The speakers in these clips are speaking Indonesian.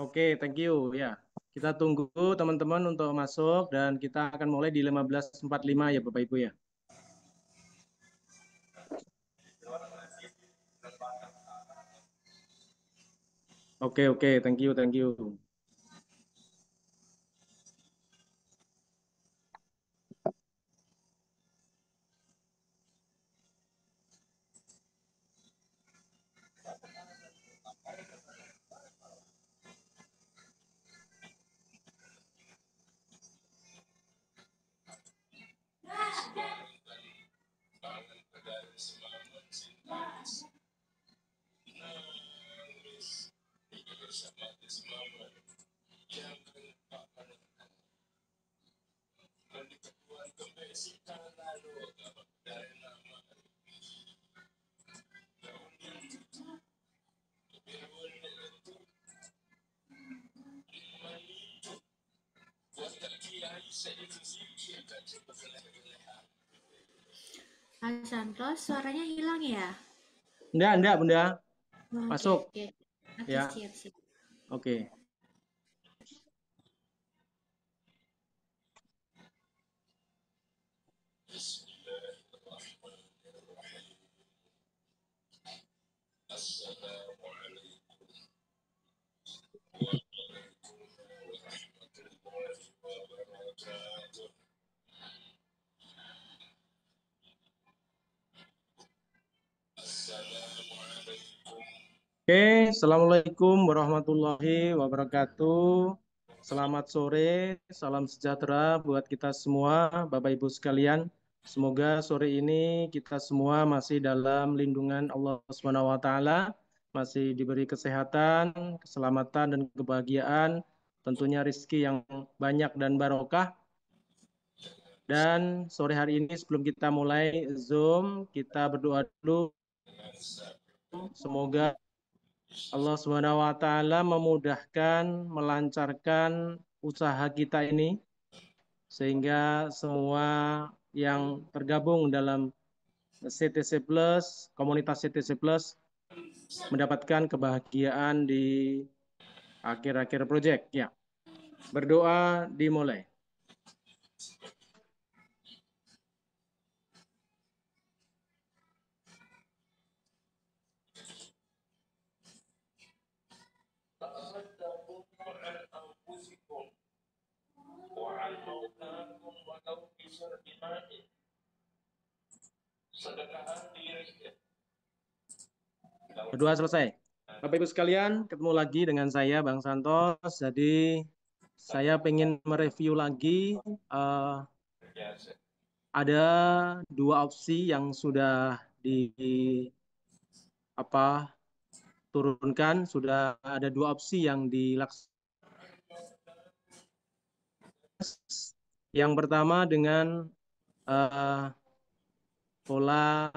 Oke, thank you ya. Kita tunggu teman-teman untuk masuk dan kita akan mulai di 15.45 ya Bapak Ibu ya. Oke, oke, thank you, thank you. Mas Santos, suaranya hilang ya? Enggak, Bunda. Oke, Masuk oke. Oke, ya. siap, siap. Oke. Oke, Assalamualaikum warahmatullahi wabarakatuh. Selamat sore, salam sejahtera buat kita semua, Bapak Ibu sekalian. Semoga sore ini kita semua masih dalam lindungan Allah Subhanahu wa taala, masih diberi kesehatan, keselamatan dan kebahagiaan, tentunya rizki yang banyak dan barokah. Dan sore hari ini sebelum kita mulai Zoom, kita berdoa dulu semoga Allah Subhanahu wa taala memudahkan, melancarkan usaha kita ini sehingga semua yang tergabung dalam CTC Plus, komunitas CTC Plus mendapatkan kebahagiaan di akhir-akhir proyek. Ya, berdoa dimulai. Berdoa selesai. Bapak Ibu sekalian, ketemu lagi dengan saya Bang Santos. Jadi saya ingin mereview lagi ada dua opsi yang sudah di apa turunkan, sudah ada dua opsi yang dilaksanakan. Yang pertama dengan uh, pola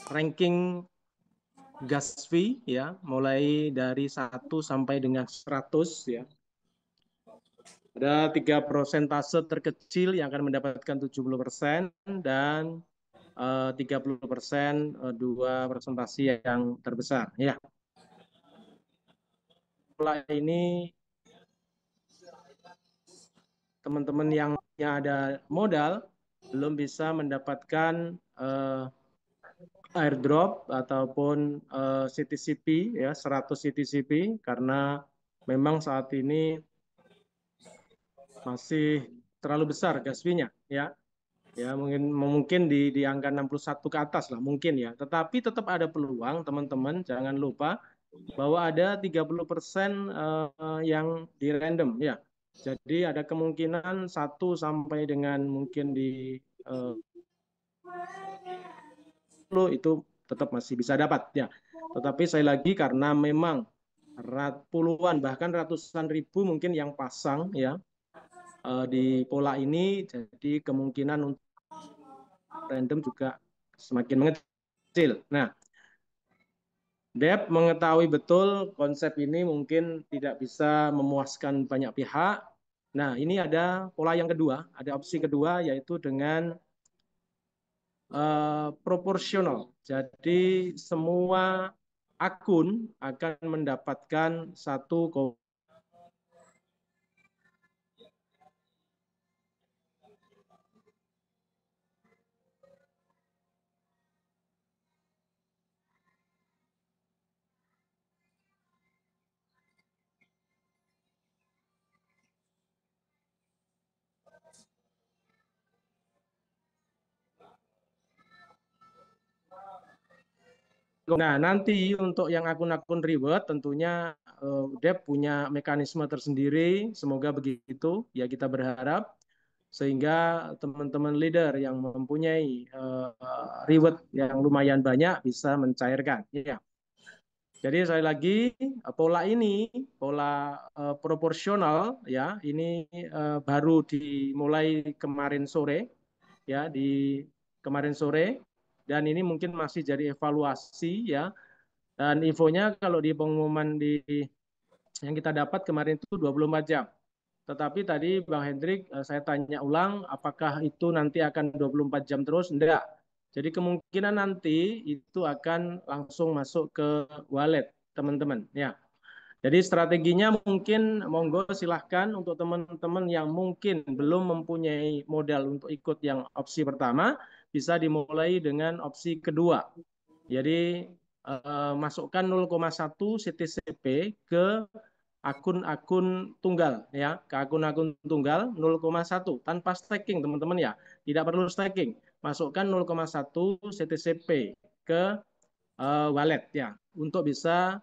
ranking gas fee ya, mulai dari 1 sampai dengan 100 ya. Ada 3 persentase terkecil yang akan mendapatkan 70% dan 30% dua presentasi yang terbesar ya. Pola ini teman-teman yang ada modal belum bisa mendapatkan airdrop ataupun CTCP ya 100 CTCP karena memang saat ini masih terlalu besar gas fee-nya ya. Ya mungkin di angka 61 ke atas lah mungkin ya. Tetapi tetap ada peluang teman-teman, jangan lupa bahwa ada 30% yang di random ya. Jadi ada kemungkinan 1 sampai dengan mungkin di 10 itu tetap masih bisa dapat ya. Tetapi saya lagi karena memang puluhan bahkan ratusan ribu mungkin yang pasang ya di pola ini, jadi kemungkinan untuk random juga semakin mengecil. Nah, Dep mengetahui betul konsep ini mungkin tidak bisa memuaskan banyak pihak. Nah, ini ada pola yang kedua, ada opsi kedua yaitu dengan proporsional. Jadi semua akun akan mendapatkan 1. Nah, nanti untuk yang akun-akun reward tentunya Dep punya mekanisme tersendiri, semoga begitu ya kita berharap sehingga teman-teman leader yang mempunyai reward yang lumayan banyak bisa mencairkan. Ya. Jadi sekali lagi pola ini pola proporsional ya ini baru dimulai kemarin sore ya di kemarin sore dan ini mungkin masih jadi evaluasi ya dan infonya kalau di pengumuman yang kita dapat kemarin itu 24 jam. Tetapi tadi Bang Hendrik saya tanya ulang apakah itu nanti akan 24 jam terus? Enggak. Jadi kemungkinan nanti itu akan langsung masuk ke wallet teman-teman ya. Jadi strateginya mungkin monggo silahkan untuk teman-teman yang mungkin belum mempunyai modal untuk ikut yang opsi pertama bisa dimulai dengan opsi kedua. Jadi masukkan 0,1 CTCP ke akun-akun tunggal ya, ke akun-akun tunggal 0,1 tanpa staking teman-teman ya. Tidak perlu staking. Masukkan 0,1 CTCP ke wallet ya untuk bisa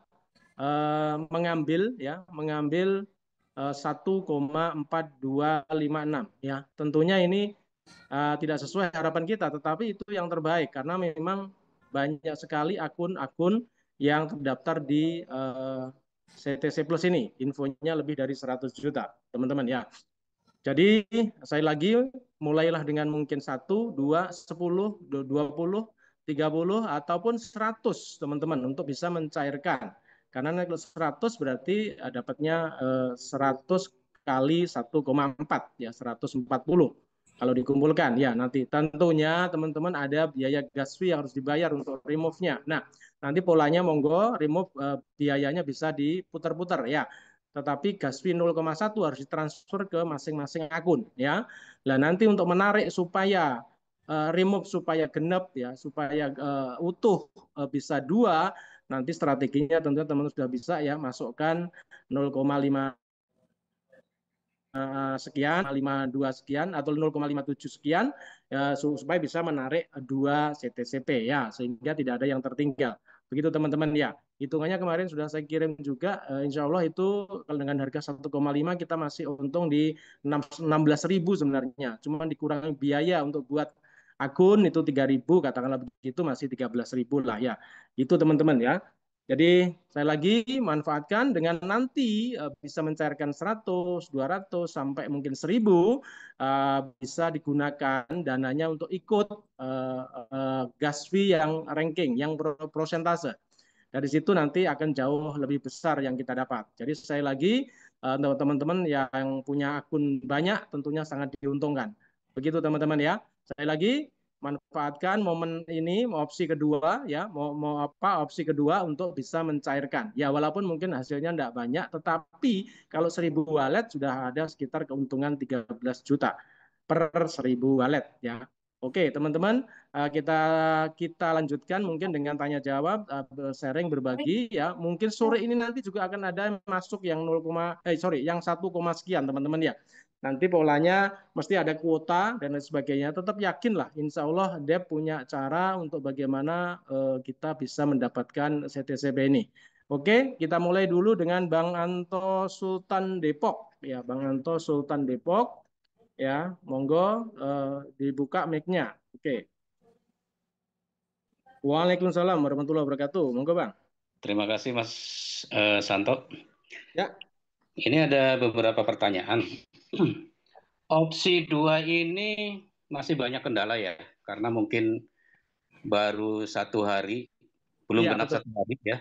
mengambil 1,4256 ya. Tentunya ini tidak sesuai harapan kita, tetapi itu yang terbaik karena memang banyak sekali akun-akun yang terdaftar di CTC Plus ini. Infonya lebih dari 100 juta, teman-teman ya. Jadi saya lagi mulailah dengan mungkin 1, 2, 10, 20, 30 ataupun 100 teman-teman untuk bisa mencairkan. Karena naik 100 berarti dapatnya 100 kali 1,4 ya 140. Kalau dikumpulkan ya nanti tentunya teman-teman ada biaya gas fee yang harus dibayar untuk remove-nya. Nah, nanti polanya monggo remove biayanya bisa diputar-putar ya tetapi gas fee 0,1 harus ditransfer ke masing-masing akun ya. Nah, nanti untuk menarik supaya remove supaya genap ya, supaya utuh bisa 2, nanti strateginya tentunya teman-teman sudah bisa ya masukkan 0,5 sekian, 52 sekian atau 0,57 sekian ya, supaya bisa menarik 2 CTCP ya sehingga tidak ada yang tertinggal. Begitu teman-teman ya. Hitungannya kemarin sudah saya kirim juga insya Allah itu kalau dengan harga 1,5 kita masih untung di 16.000 sebenarnya. Cuma dikurangi biaya untuk buat akun itu 3.000 katakanlah begitu masih 13.000 lah ya. Itu teman-teman ya. Jadi saya lagi manfaatkan dengan nanti bisa mencairkan 100, 200 sampai mungkin 1.000 bisa digunakan dananya untuk ikut gas fee yang ranking, yang prosentase. Dari situ nanti akan jauh lebih besar yang kita dapat. Jadi saya lagi untuk teman-teman yang punya akun banyak tentunya sangat diuntungkan. Begitu teman-teman ya. Saya lagi manfaatkan momen ini opsi kedua ya mau apa opsi kedua untuk bisa mencairkan ya walaupun mungkin hasilnya tidak banyak tetapi kalau 1.000 wallet sudah ada sekitar keuntungan 13 juta per 1.000 wallet ya. Oke teman-teman kita kita lanjutkan mungkin dengan tanya jawab sharing berbagi ya mungkin sore ini nanti juga akan ada masuk yang 0, yang 1, sekian teman-teman ya. Nanti polanya mesti ada kuota dan lain sebagainya. Tetap yakinlah, insya Allah Dep punya cara untuk bagaimana kita bisa mendapatkan CTCP ini. Oke, kita mulai dulu dengan Bang Anto Sultan Depok. Ya, Bang Anto Sultan Depok. Ya, monggo dibuka mic-nya. Oke. Waalaikumsalam warahmatullahi wabarakatuh. Monggo Bang. Terima kasih Mas Santo. Ya. Ini ada beberapa pertanyaan. Opsi 2 ini masih banyak kendala ya, karena mungkin baru 1 hari, belum Iya, genap betul. 1 hari ya.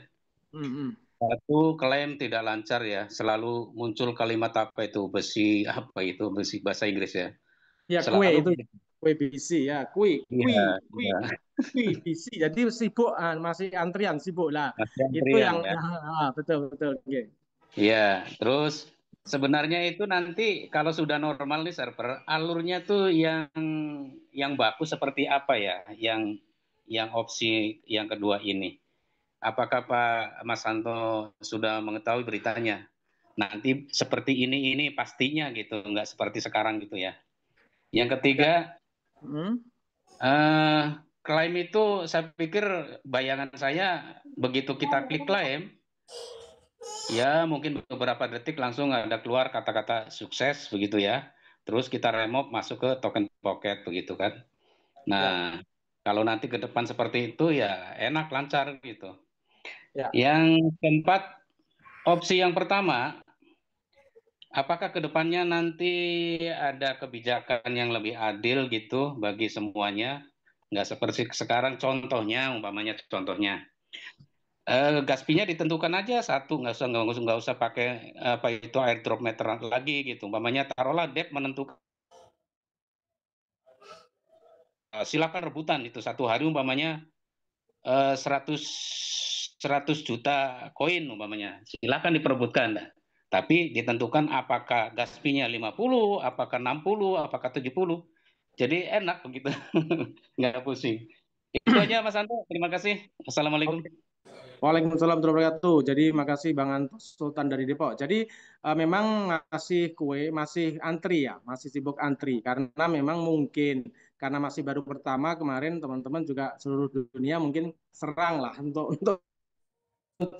Hmm. Satu, klaim tidak lancar ya, selalu muncul kalimat apa itu, besi bahasa Inggris ya. Ya, kue Selalu itu. kue bisi ya, kui, Iya, kui, iya. kui bisi. Jadi sibuk, masih antrian sibuk lah. Masih Itu antrian yang ya. betul betul. Oke. Iya, terus sebenarnya itu nanti kalau sudah normal nih server, alurnya tuh yang baku seperti apa ya? Yang opsi yang kedua ini. Apakah Pak Mas Santo sudah mengetahui beritanya? Nanti seperti ini pastinya gitu, nggak seperti sekarang gitu ya. Yang Ya. ketiga, Hmm. eh, klaim itu saya pikir bayangan saya begitu kita klik klaim, ya mungkin beberapa detik langsung ada keluar kata-kata sukses begitu ya. Terus kita remove masuk ke token pocket begitu kan. Ya. Nah, kalau nanti ke depan seperti itu ya enak lancar gitu. Ya. Yang keempat, opsi yang pertama, apakah ke depannya nanti ada kebijakan yang lebih adil gitu bagi semuanya? Nggak seperti sekarang contohnya, umpamanya contohnya. Gas fee-nya ditentukan aja satu, nggak usah pakai apa itu airdrop meter lagi gitu. Umpamanya taruhlah Dep menentukan silakan rebutan itu satu hari umpamanya 100 100 juta koin umpamanya. Silakan diperebutkan. Dah. Tapi ditentukan apakah gas fee-nya 50, apakah 60, apakah 70. Jadi enak begitu. Nggak pusing. Itu aja Mas Anto. Terima kasih. Assalamualaikum. Oke. Waalaikumsalam warahmatullahi wabarakatuh. Jadi makasih Bang Anto Sultan dari Depok. Jadi memang masih antri ya, masih sibuk antri karena memang mungkin karena masih baru pertama kemarin teman-teman juga seluruh dunia mungkin serang lah untuk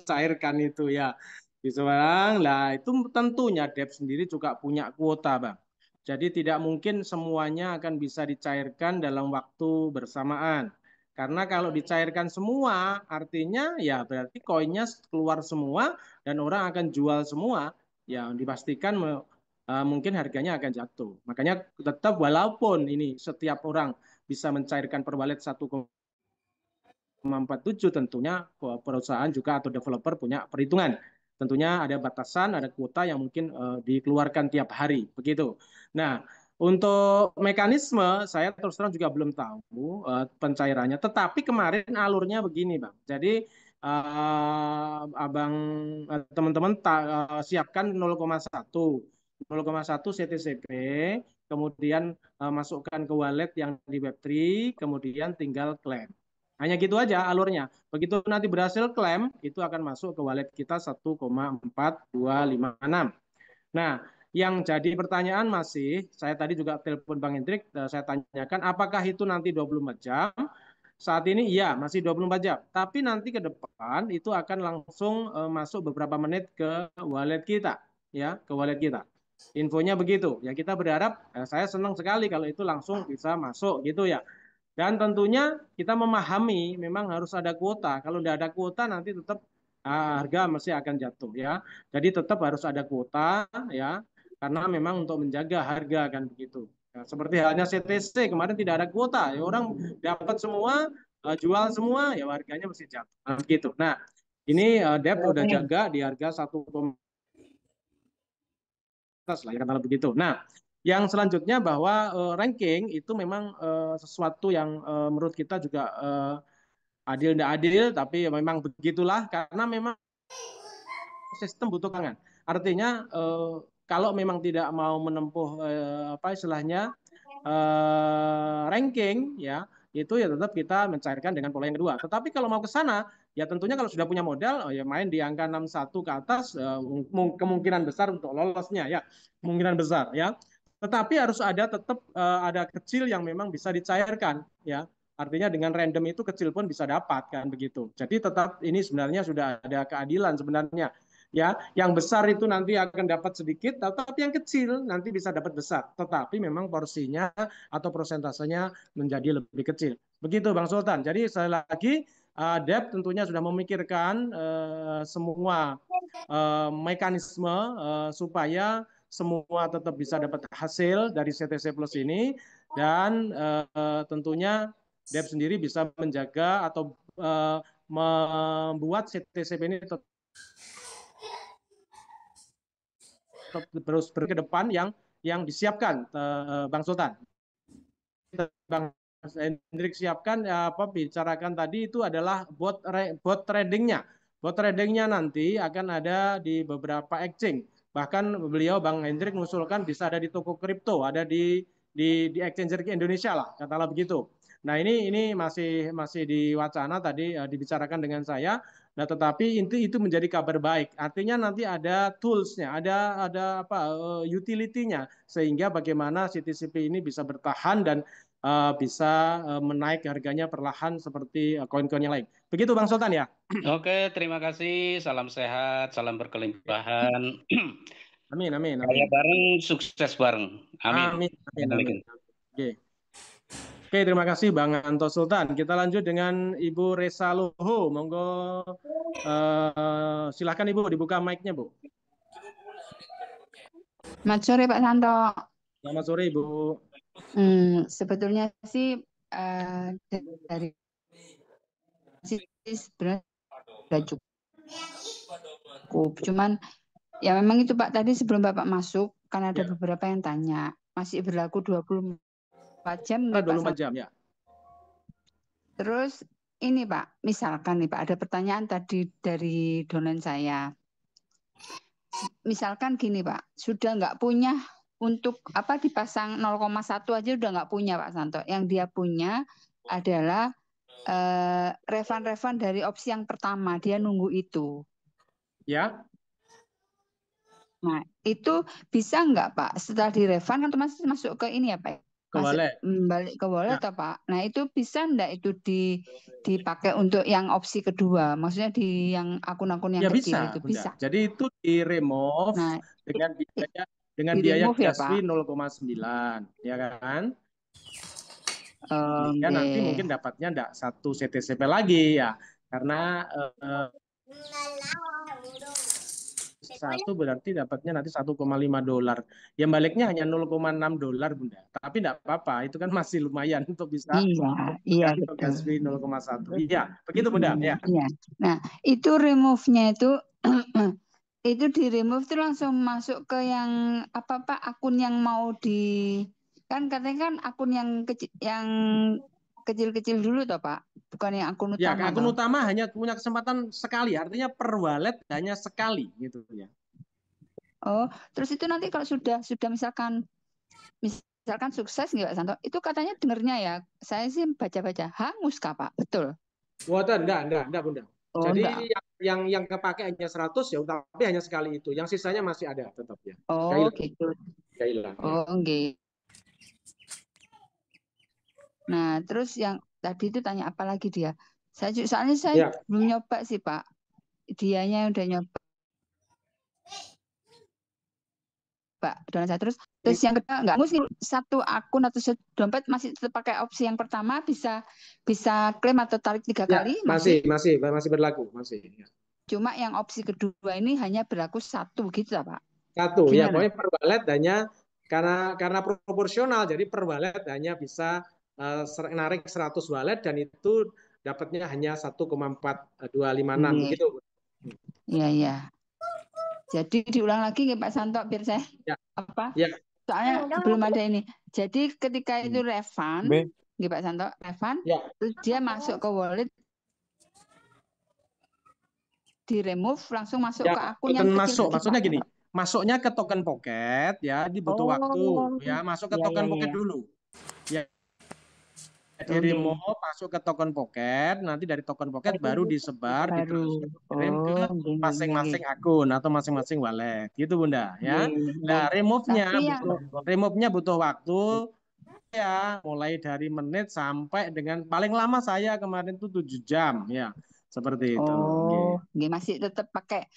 cairkan itu ya. Di seberang lah itu tentunya Dep sendiri juga punya kuota Bang. Jadi tidak mungkin semuanya akan bisa dicairkan dalam waktu bersamaan. Karena kalau dicairkan semua, artinya ya berarti koinnya keluar semua dan orang akan jual semua. Ya dipastikan mungkin harganya akan jatuh. Makanya tetap walaupun ini setiap orang bisa mencairkan per wallet 1,47 tentunya perusahaan juga atau developer punya perhitungan. Tentunya ada batasan, ada kuota yang mungkin dikeluarkan tiap hari, begitu. Nah, untuk mekanisme saya terus terang juga belum tahu pencairannya. Tetapi kemarin alurnya begini, Bang. Jadi abang teman-teman siapkan 0,1 CTCP, kemudian masukkan ke wallet yang di Web3, kemudian tinggal klaim. Hanya gitu aja alurnya. Begitu nanti berhasil klaim, itu akan masuk ke wallet kita 1,4256. Nah, yang jadi pertanyaan masih, saya tadi juga telepon Bang Hendrik, saya tanyakan apakah itu nanti 24 jam? Saat ini iya, masih 24 jam. Tapi nanti ke depan itu akan langsung masuk beberapa menit ke wallet kita, ya, ke wallet kita. Infonya begitu. Ya kita berharap, saya senang sekali kalau itu langsung bisa masuk gitu ya. Dan tentunya kita memahami memang harus ada kuota. Kalau tidak ada kuota nanti tetap harga masih akan jatuh ya. Jadi tetap harus ada kuota ya, karena memang untuk menjaga harga kan begitu. Ya, seperti halnya CTC kemarin tidak ada kuota, ya orang dapat semua, jual semua, ya harganya masih jatuh. Nah, begitu. Nah, ini Dep udah jaga di harga 1, lah ya katakanlah begitu. Nah, yang selanjutnya bahwa ranking itu memang sesuatu yang menurut kita juga adil tidak adil, tapi memang begitulah karena memang sistem butuh kangen. Artinya kalau memang tidak mau menempuh apa istilahnya ranking ya itu ya tetap kita mencairkan dengan pola yang kedua. Tetapi kalau mau ke sana ya tentunya kalau sudah punya modal ya main di angka 61 ke atas kemungkinan besar untuk lolosnya ya kemungkinan besar ya. Tetapi harus ada tetap ada kecil yang memang bisa dicairkan ya. Artinya dengan random itu kecil pun bisa dapat kan begitu. Jadi tetap ini sebenarnya sudah ada keadilan sebenarnya ya yang besar itu nanti akan dapat sedikit tetapi yang kecil nanti bisa dapat besar tetapi memang porsinya atau persentasenya menjadi lebih kecil begitu Bang Sultan. Jadi sekali lagi Dep tentunya sudah memikirkan semua mekanisme supaya semua tetap bisa dapat hasil dari CTC Plus ini dan tentunya Dep sendiri bisa menjaga atau membuat CTCP ini tetap terus ke depan yang disiapkan Bang Sultan. Bang Hendrik siapkan apa bicarakan tadi itu adalah bot tradingnya. Bot tradingnya nanti akan ada di beberapa exchange. Bahkan beliau Bang Hendrik mengusulkan bisa ada di toko kripto, ada di exchange Indonesia lah, katalah begitu. Nah ini masih di wacana tadi dibicarakan dengan saya. Nah tetapi itu menjadi kabar baik. Artinya nanti ada toolsnya, ada apa utility-nya sehingga bagaimana CTCP ini bisa bertahan dan bisa menaik harganya perlahan seperti koin-koin yang lain. Begitu Bang Sultan ya? Oke, terima kasih. Salam sehat, salam berkelimpahan. Amin, amin, Kaya amin. bareng, sukses bareng. Amin. Amin, amin, amin. Assalamualaikum. Oke. Oke, terima kasih Bang Anto Sultan. Kita lanjut dengan Ibu Resa Loho. Monggo silakan Ibu dibuka mic-nya, Bu. Selamat sore Pak Santo. Selamat sore Ibu. Sebetulnya sih dari sebenarnya sudah cukup. Cuman ya memang itu Pak tadi sebelum Bapak masuk kan ada beberapa yang tanya masih berlaku 24 jam nih Pak 24 jam ya. Terus ini Pak, misalkan nih Pak ada pertanyaan tadi dari downline saya. Misalkan gini Pak, sudah nggak punya untuk apa dipasang 0,1 aja udah nggak punya Pak Santo. Yang dia punya adalah refund dari opsi yang pertama, dia nunggu itu. Ya. Nah, itu bisa nggak Pak? Setelah direfund kan otomatis masuk ke ini ya Pak? Ke wallet. Balik ke wallet Ya. Pak? Nah, itu bisa nggak itu dipakai untuk yang opsi kedua? Maksudnya di yang akun-akun yang Ya kecil bisa, itu Bunda. bisa. Jadi itu di-remove Nah, dengan biaya di-remove ya, gas fee Pak? 0,9, ya kan? Ya Oke. nanti mungkin dapatnya enggak 1 CTCP lagi ya. Karena satu berarti dapatnya nanti $1,5. Yang baliknya hanya $0,6 Bunda. Tapi enggak apa-apa, itu kan masih lumayan untuk bisa Iya untuk gas betul. fee 0,1. Iya, begitu Bunda ya. Iya. Nah, itu remove-nya itu itu di remove itu langsung masuk ke yang apa Pak akun yang mau kan katanya kan akun yang kecil-kecil dulu toh Pak, bukan yang akun Ya, utama akun toh. utama hanya punya kesempatan sekali, artinya per wallet hanya sekali gitu ya. Oh, terus itu nanti kalau sudah misalkan sukses nggak Pak Santo? Itu katanya dengernya ya, saya sih baca-baca hangus Kak Pak, betul? Water, enggak Bunda. Oh, Jadi enggak. yang kepake hanya 100 ya, tapi hanya sekali itu. Yang sisanya masih ada tetap ya. Oh, gitu. Nggak hilang. Oh, enggak. Nah, terus yang tadi itu tanya apa lagi dia? Soalnya saya belum nyoba sih Pak. Dianya udah nyoba. Pak, download saya terus yang kedua nggak mesti satu akun atau satu dompet masih tetap pakai opsi yang pertama bisa klaim atau tarik 3 kali masih berlaku masih. Ya. Cuma yang opsi kedua ini hanya berlaku satu gitu Pak. Satu Gimana? ya, pokoknya per wallet hanya karena proporsional jadi per wallet hanya bisa narik 100 wallet dan itu dapatnya hanya 1,4256 gitu. Iya. Jadi diulang lagi ya Pak Santo biar saya soalnya belum ada ini. Jadi ketika itu refund, ya Pak Santo, refund, terus dia masuk ke wallet, di remove langsung masuk ke akun yang kecil. Maksudnya gini, masuknya ke token pocket ya, ini butuh waktu ya, masuk ke token pocket dulu. Ya. Di remove masuk ke token pocket, nanti dari token pocket baru disebar, dikirim ke masing-masing akun atau masing-masing wallet, gitu Bunda ya. Nah, remove-nya butuh waktu ya, mulai dari menit sampai dengan paling lama saya kemarin itu 7 jam ya, seperti itu. Oh, masih tetap pakai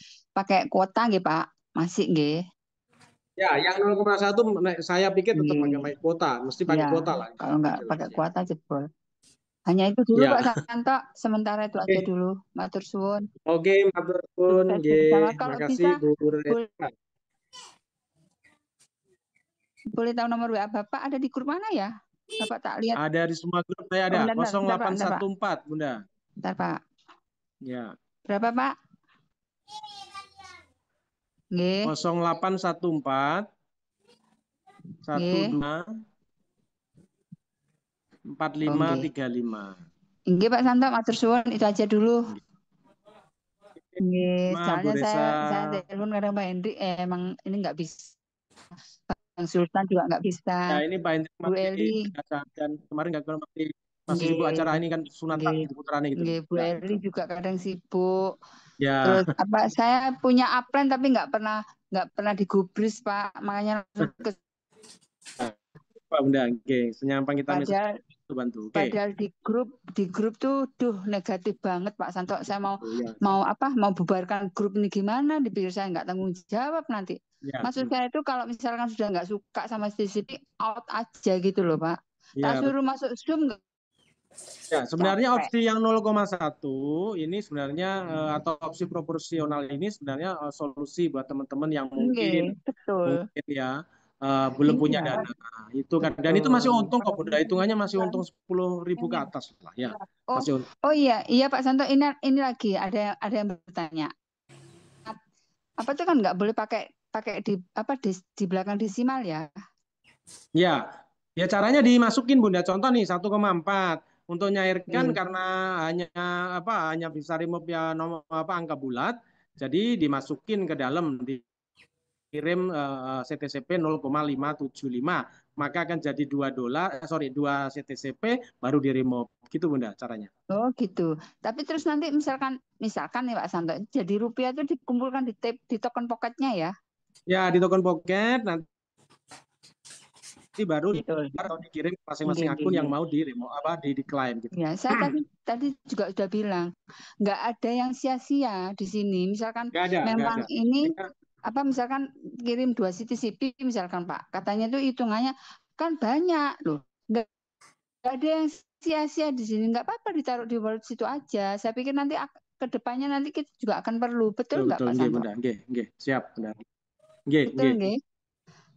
kuota nggih Pak, masih nggih. Ya, yang 0,1 saya pikir tetap pakai kuota, mesti pakai kuota lah. Kalau nggak pakai kuota jebol. Hanya itu dulu Pak Santo, sementara itu aja dulu. Matur suwun. Oke, matur suwun nggih. Makasih Bu. Boleh tahu nomor WA Bapak ada di grup mana ya? Bapak tak lihat. Ada di semua grup saya ada. 0814 Bunda. Bentar Pak. Ya. Berapa Pak? Nggih. 0814 12 4535. Nggih Pak Santo, matur suwun, itu aja dulu. Nggih, soalnya Bu saya telepon kadang Pak Hendrik, emang ini nggak bisa. Bang Sultan juga nggak bisa. Ya, ini Pak Hendrik Bu Eli. dan kemarin nggak masih sibuk acara ini kan sunatan di putarannya gitu. Nggih, Bu Eli juga kadang sibuk. Ya. Terus saya punya upline tapi nggak pernah digubris Pak, makanya ke Pak Bunda, oke, senyampang kita bantu. Padahal di grup tuh negatif banget Pak Santo. Saya mau bubarkan grup ini gimana? Dipikir saya nggak tanggung jawab nanti. Ya. Maksud saya itu kalau misalkan sudah nggak suka sama CCP, out aja gitu loh Pak. Tak suruh masuk Zoom nggak. Ya, sebenarnya opsi yang 0,1 ini sebenarnya atau opsi proporsional ini sebenarnya solusi buat teman-teman yang mungkin ya belum punya dana. Itu kan, dan itu masih untung kok Bunda, hitungannya masih untung 10.000 ke atas lah ya. Masih untung. Oh iya Pak Santo, ini lagi ada yang bertanya. Apa tuh kan nggak boleh pakai di belakang desimal ya? Ya caranya dimasukin Bunda. Contoh nih 1,4 untuk nyairkan karena hanya bisa remove ya nomor angka bulat. Jadi dimasukin ke dalam kirim CTCP 0,575, maka akan jadi $2 CTCP baru di remove gitu Bunda caranya. Oh gitu. Tapi terus nanti misalkan nih Pak Santo, jadi rupiah itu dikumpulkan di token pocketnya ya? Ya, di token pocket nanti baru atau dikirim masing-masing akun yang mau di decline gitu. Ya, saya tadi juga sudah bilang nggak ada yang sia-sia di sini. Misalkan memang ini misalkan kirim 2 CTCP misalkan Pak, katanya itu hitungannya kan banyak loh. Nggak ada yang sia-sia di sini. Nggak apa-apa ditaruh di wallet situ aja. Saya pikir nanti ke depannya nanti kita juga akan perlu. Betul nggak Pak Santo? Nggih, siap benar. Betul nggih.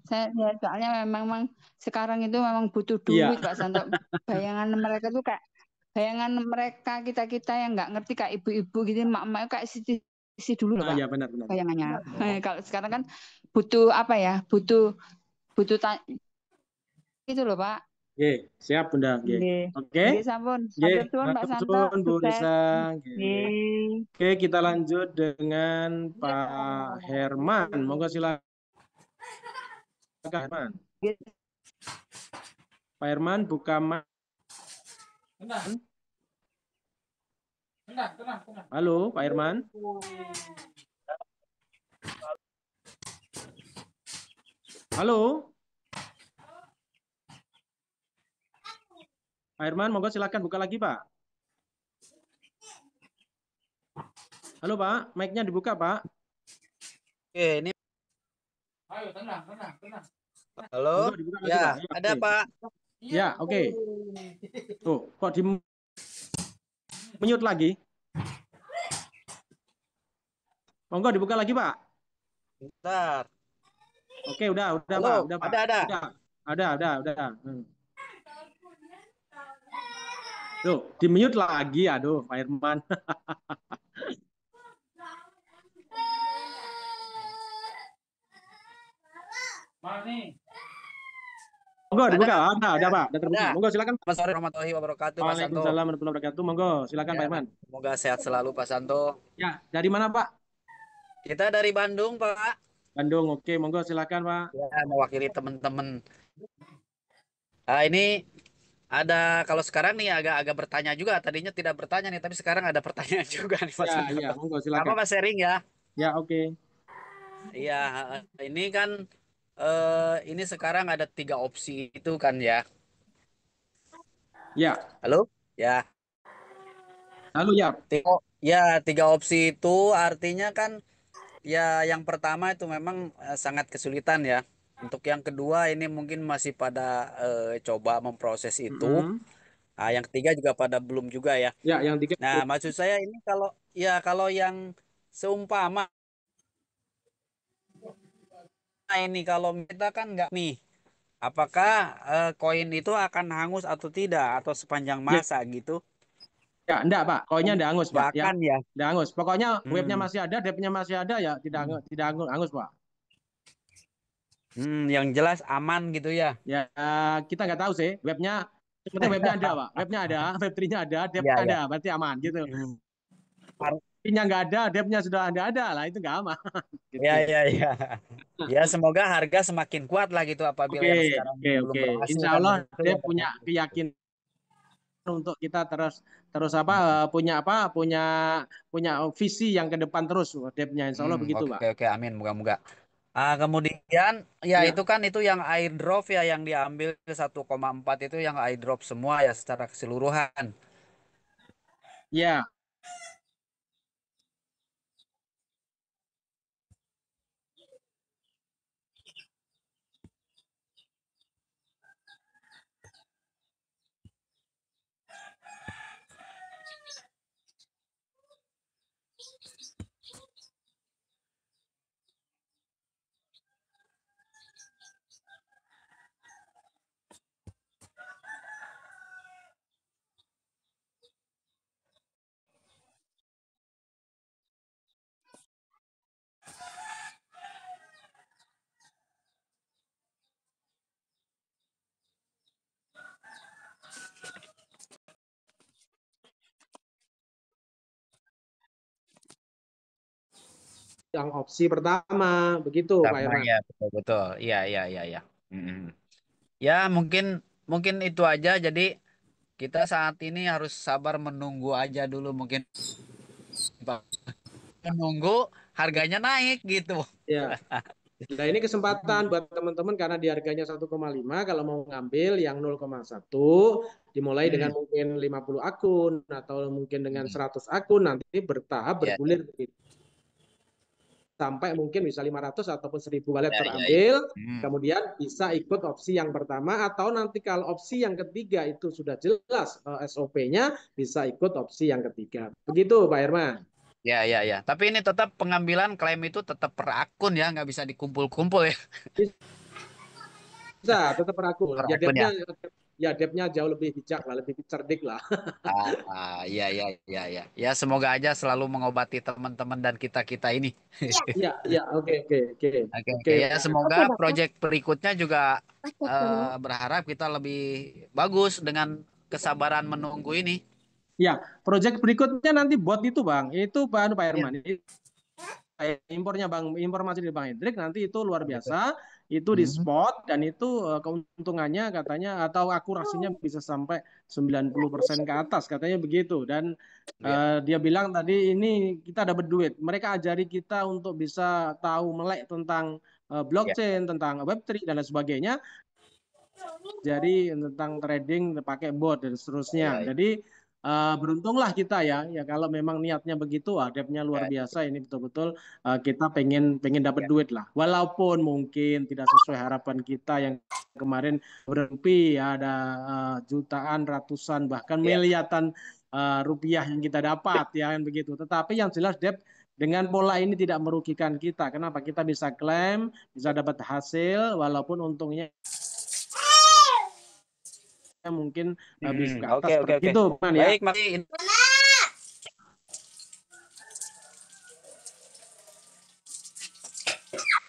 Saya soalnya memang sekarang itu memang butuh duit Pak Santo. Bayangan mereka tuh kayak kita yang nggak ngerti kayak ibu-ibu gitu, mak-mak kayak si dulu loh Pak. Iya benar. Bayangannya. Kalau sekarang kan butuh butuh itu loh Pak. Siap Bunda. Oke. Sampun Pak Santo. Bu Nisa. Oke, kita lanjut dengan Pak Herman. Monggo silakan. Pak Herman buka mic. Halo Pak Herman. Halo Pak Herman, monggo silakan buka lagi Pak. Halo Pak, mic-nya dibuka Pak. Oke, ini. Ayo tenang. Halo. Ya, ada Pak. Ya, oke. Tuh, kok di mute lagi? Monggo dibuka lagi Pak. Bentar. Oke, udah halo, Pak, udah Pak. Udah. Tuh, di mute lagi, aduh Pak Herman. Monggo dibuka. Ada Pak, udah terbuka. Monggo silakan. Selamat sore warahmatullahi wabarakatuh Pak Santo. Waalaikumsalam warahmatullahi wabarakatuh. Monggo silakan Pak Herman. Semoga sehat selalu Pak Santo. Ya, dari mana Pak? Kita dari Bandung Pak. Bandung, oke. Monggo silakan Pak. Ya, mewakili teman-teman. Ini ada, kalau sekarang nih agak bertanya juga. Tadinya tidak bertanya nih, tapi sekarang ada pertanyaan juga nih Pak Santo. Iya, monggo silakan. Apa Pak sharing ya? Ya, oke. Iya, ini kan ini sekarang ada 3 opsi itu kan ya. Ya. Halo? Ya. Halo ya. Ya, 3 opsi itu artinya kan ya yang pertama itu memang sangat kesulitan ya. Untuk yang kedua ini mungkin masih pada coba memproses itu. Nah, yang ketiga juga pada belum juga ya. Ya, yang 3. Nah, maksud saya ini kalau yang seumpama ini kalau kita kan nggak nih, apakah koin itu akan hangus atau tidak atau sepanjang masa gitu? Ya, enggak Pak, koinnya enggak hangus Pak. Ya. Enggak hangus. Pokoknya webnya masih ada, depnya masih ada ya, tidak hangus Pak. Yang jelas aman gitu ya. Ya, kita nggak tahu sih, webnya Yang penting webnya ada, Pak. Webnya ada, Web3-nya ada, Iya, depnya iya. ada, berarti aman gitu. Web3-nya nggak ada, depnya sudah ada lah, itu nggak aman. Gitu. Iya, iya, iya. Ya, semoga harga semakin kuat lah gitu apabila yang sekarang belum Oke. berhasil Insya kan Allah begitu ya. Dep punya keyakinan untuk kita terus punya visi yang ke depan terus Depnya. Insya Allah begitu, Oke, Pak. oke, amin, moga-moga. Kemudian ya Ya. itu yang airdrop ya yang diambil 1,4 itu yang airdrop semua ya secara keseluruhan. Ya. Yang opsi pertama begitu, Pak Sama Herman. ya, betul. Iya, iya, iya, iya. Ya, mungkin itu aja. Jadi kita saat ini harus sabar menunggu aja dulu mungkin Pak. Menunggu harganya naik gitu. Ya. Nah, ini kesempatan buat teman-teman karena di harganya 1,5, kalau mau ngambil yang 0,1 dimulai dengan mungkin 50 akun atau mungkin dengan 100 akun, nanti bertahap Ya, bergulir begitu. Sampai mungkin bisa 500 ataupun 1000 wallet ya, terambil, ya. kemudian bisa ikut opsi yang pertama, atau nanti kalau opsi yang ketiga itu sudah jelas SOP-nya, bisa ikut opsi yang ketiga. Begitu, Pak Herman. Ya, ya, ya. Tapi ini tetap pengambilan klaim itu tetap per akun ya, nggak bisa dikumpul-kumpul ya. Bisa, tetap ragu. Per akun ya. Depnya jauh lebih bijak lah, lebih cerdik lah. Iya, iya, iya, iya. Ya, semoga aja selalu mengobati teman-teman dan kita-kita ini. Iya, oke. Oke. Ya, semoga proyek berikutnya juga berharap kita lebih bagus dengan kesabaran menunggu ini. Ya, proyek berikutnya nanti bot itu, Bang. Itu Pak Iya. Herman. Impornya Bang, informasi dari Bang Hendrik nanti itu luar Gitu. biasa, itu di spot dan itu keuntungannya katanya atau akurasinya bisa sampai 90% ke atas katanya begitu, dan dia bilang tadi ini kita dapat duit, mereka ajari kita untuk bisa tahu melek tentang blockchain, tentang Web3 dan lain sebagainya, jadi tentang trading pakai bot dan seterusnya. Jadi beruntunglah kita ya kalau memang niatnya begitu, depnya luar biasa, ini betul-betul kita pengen dapat duit lah, walaupun mungkin tidak sesuai harapan kita yang kemarin bermimpi ada jutaan, ratusan, bahkan miliaran rupiah yang kita dapat ya kan begitu. Tetapi yang jelas dep dengan pola ini tidak merugikan kita. Kenapa? Kita bisa klaim, bisa dapat hasil walaupun untungnya mungkin habis ke atas Oke. gitu kan ya. Baik, masih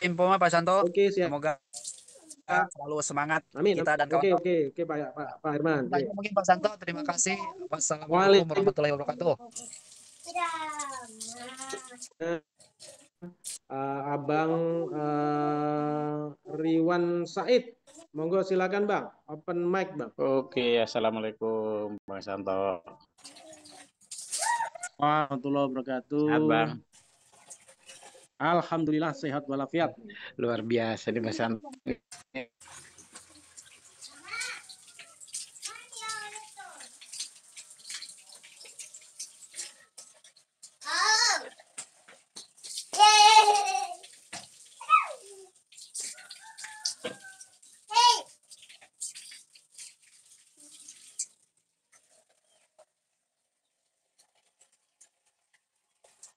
info Pak Santo. Oke, siap. Semoga selalu semangat Amin. kita dan kawan-kawan. Oke, Pak Herman. Mungkin Pak Santo, terima kasih. Wassalamualaikum warahmatullahi wabarakatuh. Abang Riwan Said, monggo silakan Bang, open mic Bang. Oke, assalamualaikum Bang Santo. Warahmatullahi wabarakatuh. Sehat Bang. Alhamdulillah sehat walafiat. Luar biasa nih Bang Santo.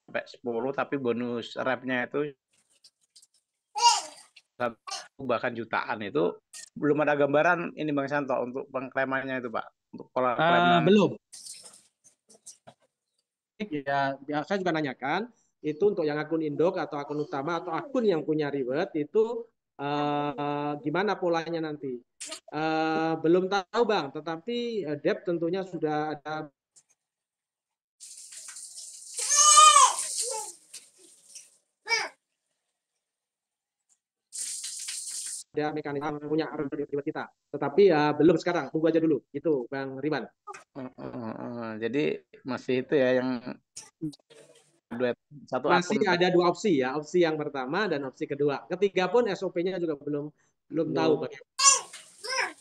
Sampai 10 tapi bonus repnya itu bahkan jutaan, itu belum ada gambaran ini Bang Santo untuk pengklaimannya itu Pak, untuk pola klaiman. Belum ya, saya juga nanyakan itu untuk yang akun induk atau akun utama atau akun yang punya reward itu Gimana polanya nanti? Belum tahu Bang, tetapi Dep tentunya sudah ada mekanisme punya ribet kita. Tetapi belum sekarang, tunggu aja dulu. Itu Bang Riman. Jadi masih itu ya yang satu masih akun. ada 2 opsi ya, opsi yang pertama dan opsi kedua. Ketiga pun SOP-nya juga belum tahu bagaimana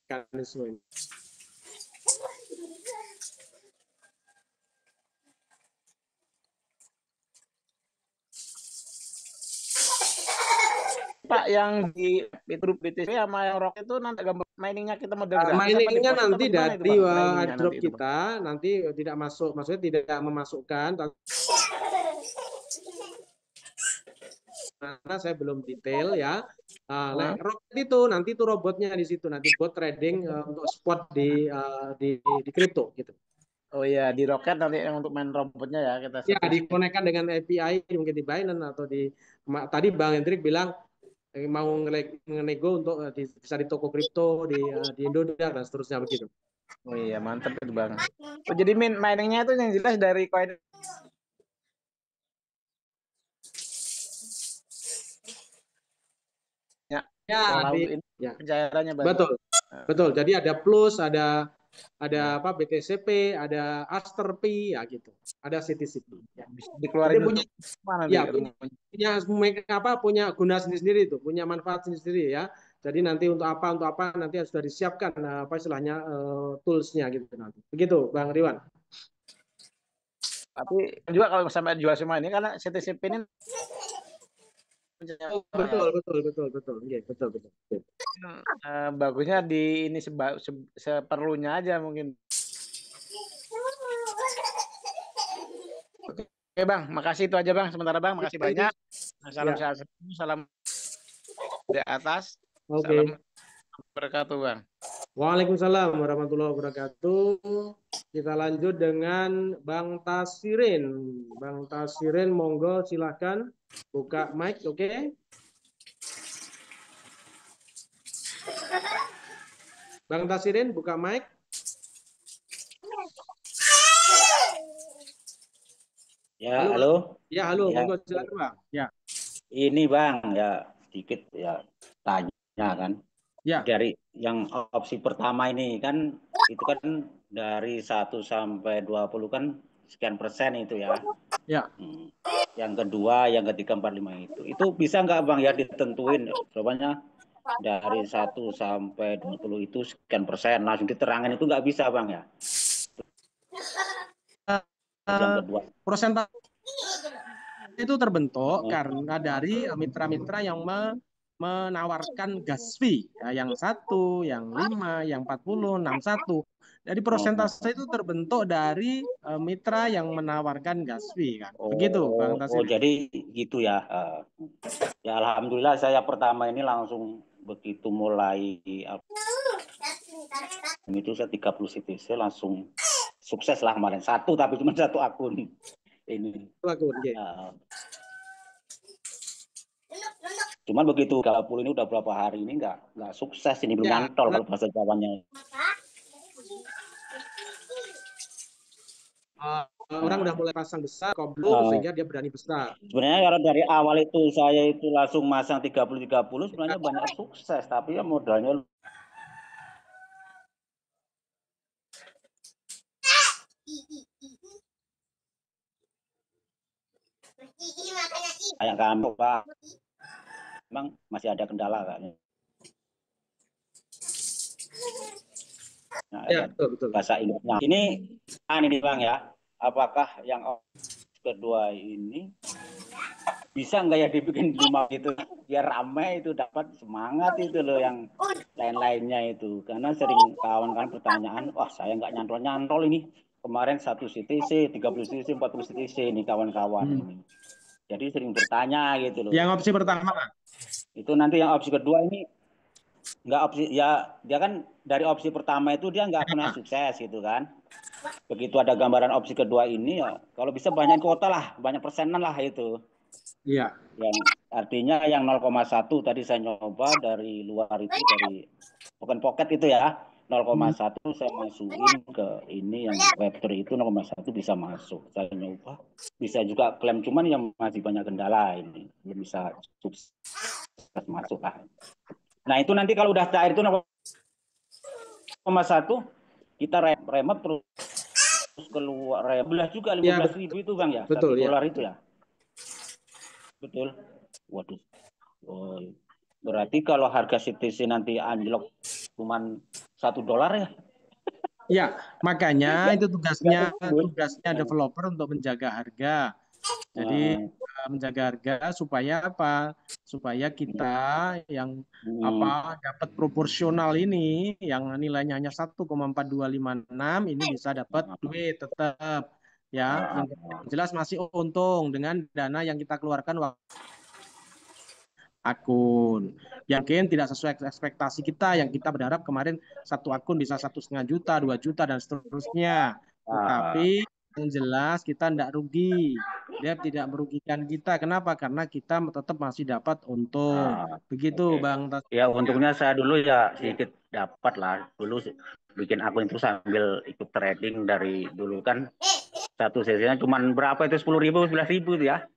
mekanisme ini. Pak, yang di grup BTC sama yang rock itu nanti gambar miningnya kita model gratis. Miningnya nanti dari airdrop kita, nanti tidak masuk, maksudnya tidak memasukkan. Karena saya belum detail ya. Rocket itu nanti itu robotnya di situ, nanti bot trading untuk spot di kripto gitu. Oh iya, di Rocket nanti yang untuk main robotnya ya kita. Ya, dikonekkan dengan API mungkin di Binance atau tadi Bang Hendrik bilang mau ngenego untuk bisa di toko kripto di Indonesia dan seterusnya begitu. Oh iya, mantap itu Bang. Oh, jadi miningnya itu yang jelas dari koin. Pencairannya Bang. Betul. Jadi ada plus, ada apa BTCP, ada Aster-P ya gitu. Ada CTCP. Ya. Bisa dikeluarin punya punya guna sendiri itu, punya manfaat sendiri ya. Jadi nanti untuk apa nanti sudah disiapkan apa istilahnya tools-nya gitu nanti. Begitu Bang Riwan. Tapi juga kalau sampai jual semua ini karena CTCP ini betul. Yeah, betul. Bagusnya di ini seperlunya aja mungkin. Oke Bang, makasih itu aja Bang sementara Bang, makasih banyak. Salam sehat, salam di atas. Salam wabarakatuh Bang. Waalaikumsalam warahmatullahi wabarakatuh. Kita lanjut dengan Bang Tasirin. Bang Tasirin, monggo silakan buka mic, oke? Bang Tasirin, buka mic. Ya, halo. Ya, halo. Monggo silakan Bang. Ya. Ini Bang, ya sedikit ya tanya kan. Ya. Dari yang opsi pertama ini kan itu kan dari 1 sampai 20 kan sekian persen itu ya. Ya. Yang kedua, yang ketiga, 45 itu bisa nggak Bang ya ditentuin jawabannya dari 1 sampai 20 itu sekian persen langsung diterangin itu nggak bisa Bang ya? Yang kedua. Persentase itu terbentuk karena dari mitra-mitra yang menawarkan gas fee ya, yang 1, yang 5, yang 40, 61. Jadi persentase itu terbentuk dari mitra yang menawarkan gas fee kan. Begitu Bang Tasir. Oh, jadi gitu ya. Ya alhamdulillah saya pertama ini langsung begitu mulai itu saya 30 CTC langsung sukses lah kemarin. Tapi cuma 1 akun ini. Cuman begitu 30 ini udah berapa hari ini nggak sukses ini belum nyantol kalau bahasa Jawanya. Orang udah mulai pasang besar, koblo sehingga dia berani besar. Sebenarnya kalau dari awal itu saya itu langsung masang 30 sebenarnya banyak sukses, tapi ya modalnya kayak kamu Pak. Memang masih ada kendala kan? Nah, ya, betul. Bahasa Inggrisnya. Ini Bang ya, apakah yang kedua ini bisa nggak ya dibikin di rumah gitu biar ramai itu dapat semangat itu loh yang lain-lainnya itu karena sering kawan-kawan pertanyaan wah saya nggak nyantol ini kemarin 1 CTC 30 CTC 40 CTC ini kawan-kawan ini jadi sering bertanya gitu loh. Yang opsi pertama itu nanti yang opsi kedua ini nggak opsi ya dia kan dari opsi pertama itu dia nggak pernah sukses gitu kan begitu ada gambaran opsi kedua ini ya kalau bisa banyak kuota lah banyak persenan lah itu. Iya. Yang artinya yang 0,1 tadi saya nyoba dari luar itu, dari token pocket itu ya, 0,1 saya masukin ke ini yang Web3 itu 0,1 bisa masuk. Saya nyoba bisa juga klaim, cuman yang masih banyak kendala ini, belum bisa sukses masuk lah. Nah itu nanti kalau udah cair itu 0,1 kita remote terus keluar, belah juga 15.000 itu Bang ya, betul, $1 ya. itu ya. Betul. Waduh. Oh, berarti kalau harga CTC nanti anjlok cuman $1 ya? Ya, makanya itu tugasnya developer untuk menjaga harga. Jadi menjaga harga supaya apa? Supaya kita yang dapat proporsional ini, yang nilainya hanya 1,4256 ini bisa dapat duit tetap, ya. Yang jelas masih untung dengan dana yang kita keluarkan akun. Yakin tidak sesuai ekspektasi kita, yang kita berharap kemarin satu akun bisa 1,5 juta, 2 juta dan seterusnya. Tapi yang jelas kita tidak rugi. Dia tidak merugikan kita. Kenapa? Karena kita tetap masih dapat untung. Begitu, Bang. Ya untungnya saya dulu ya sedikit dapat lah. Dulu bikin akun itu sambil ikut trading dari dulu kan. Satu sesinya cuma berapa itu, 10.000, 11.000 ya.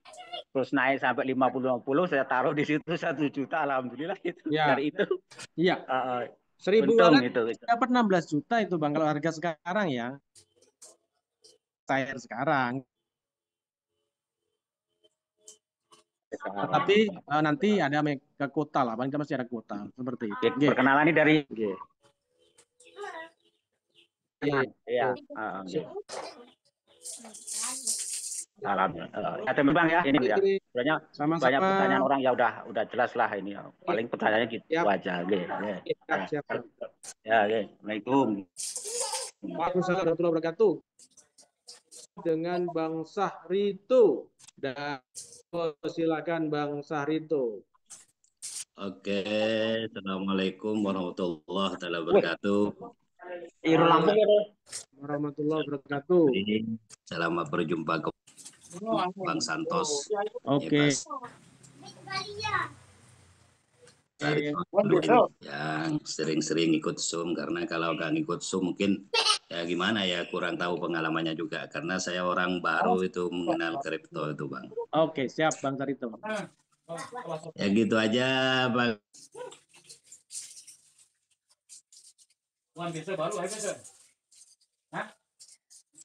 Terus naik sampai 50, saya taruh di situ 1 juta, alhamdulillah itu. Ya. Dari itu. Iya. 1.000 itu dapat 16 juta itu Bang kalau harga sekarang ya. Cair sekarang. Tapi nanti ada ke kota lah, Bang, kita masih ada kota seperti itu. Perkenalan ini dari Iya. Alhamdulillah. Bang ya, ini ya. Sebenarnya banyak pertanyaan orang ya udah jelas lah ini. Paling pertanyaannya gitu aja. Ya, Assalamualaikum. Waalaikumsalam warahmatullahi wabarakatuh. Dengan Bang Sahrito. Dan silakan Bang Sahrito. Oke, Assalamualaikum warahmatullahi wabarakatuh. Warahmatullahi wabarakatuh. Selamat berjumpa ke Bang Santos. Oke. Yang sering-sering ikut Zoom, karena kalau nggak ikut Zoom mungkin ya gimana ya, kurang tahu pengalamannya juga, karena saya orang baru itu mengenal kripto itu Bang. Oke, siap Bang Sahrito. Ya gitu aja Bang.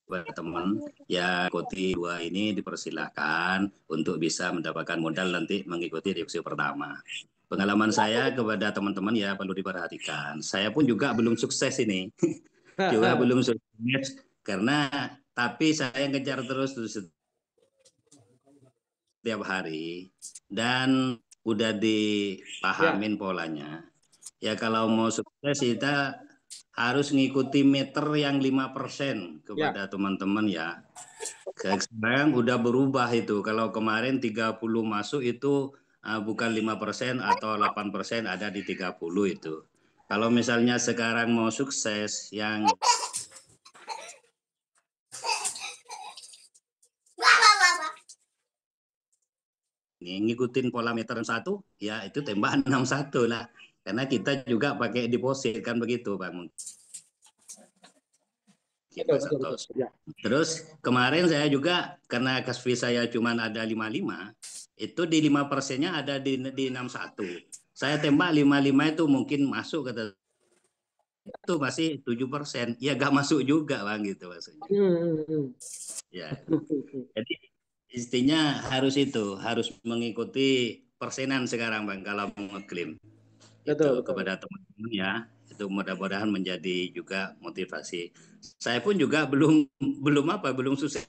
Buat teman ya ikuti dua ini dipersilahkan untuk bisa mendapatkan modal nanti mengikuti diskusi pertama. Pengalaman saya kepada teman-teman ya perlu diperhatikan. Saya pun juga belum sukses ini, juga belum sukses karena tapi saya ngejar terus setiap hari dan udah dipahamin polanya. Ya kalau mau sukses kita harus ngikuti meter yang 5% kepada teman-teman ya. Sekarang udah berubah itu. Kalau kemarin 30 masuk itu bukan 5% atau 8%, ada di 30 itu. Kalau misalnya sekarang mau sukses yang ini ngikutin pola meter 1 ya itu tembak 61 lah. Karena kita juga pakai deposit kan begitu Bang. Terus kemarin saya juga karena cash fee saya cuma ada 55, itu di 5%-nya ada di 61. Saya tembak 55 itu mungkin masuk kata itu masih 7%. Ya gak masuk juga Bang gitu maksudnya. Ya. Jadi intinya harus mengikuti persenan sekarang Bang kalau mau ngeklaim. Itu kepada teman-teman ya, itu mudah-mudahan menjadi juga motivasi. Saya pun juga belum sukses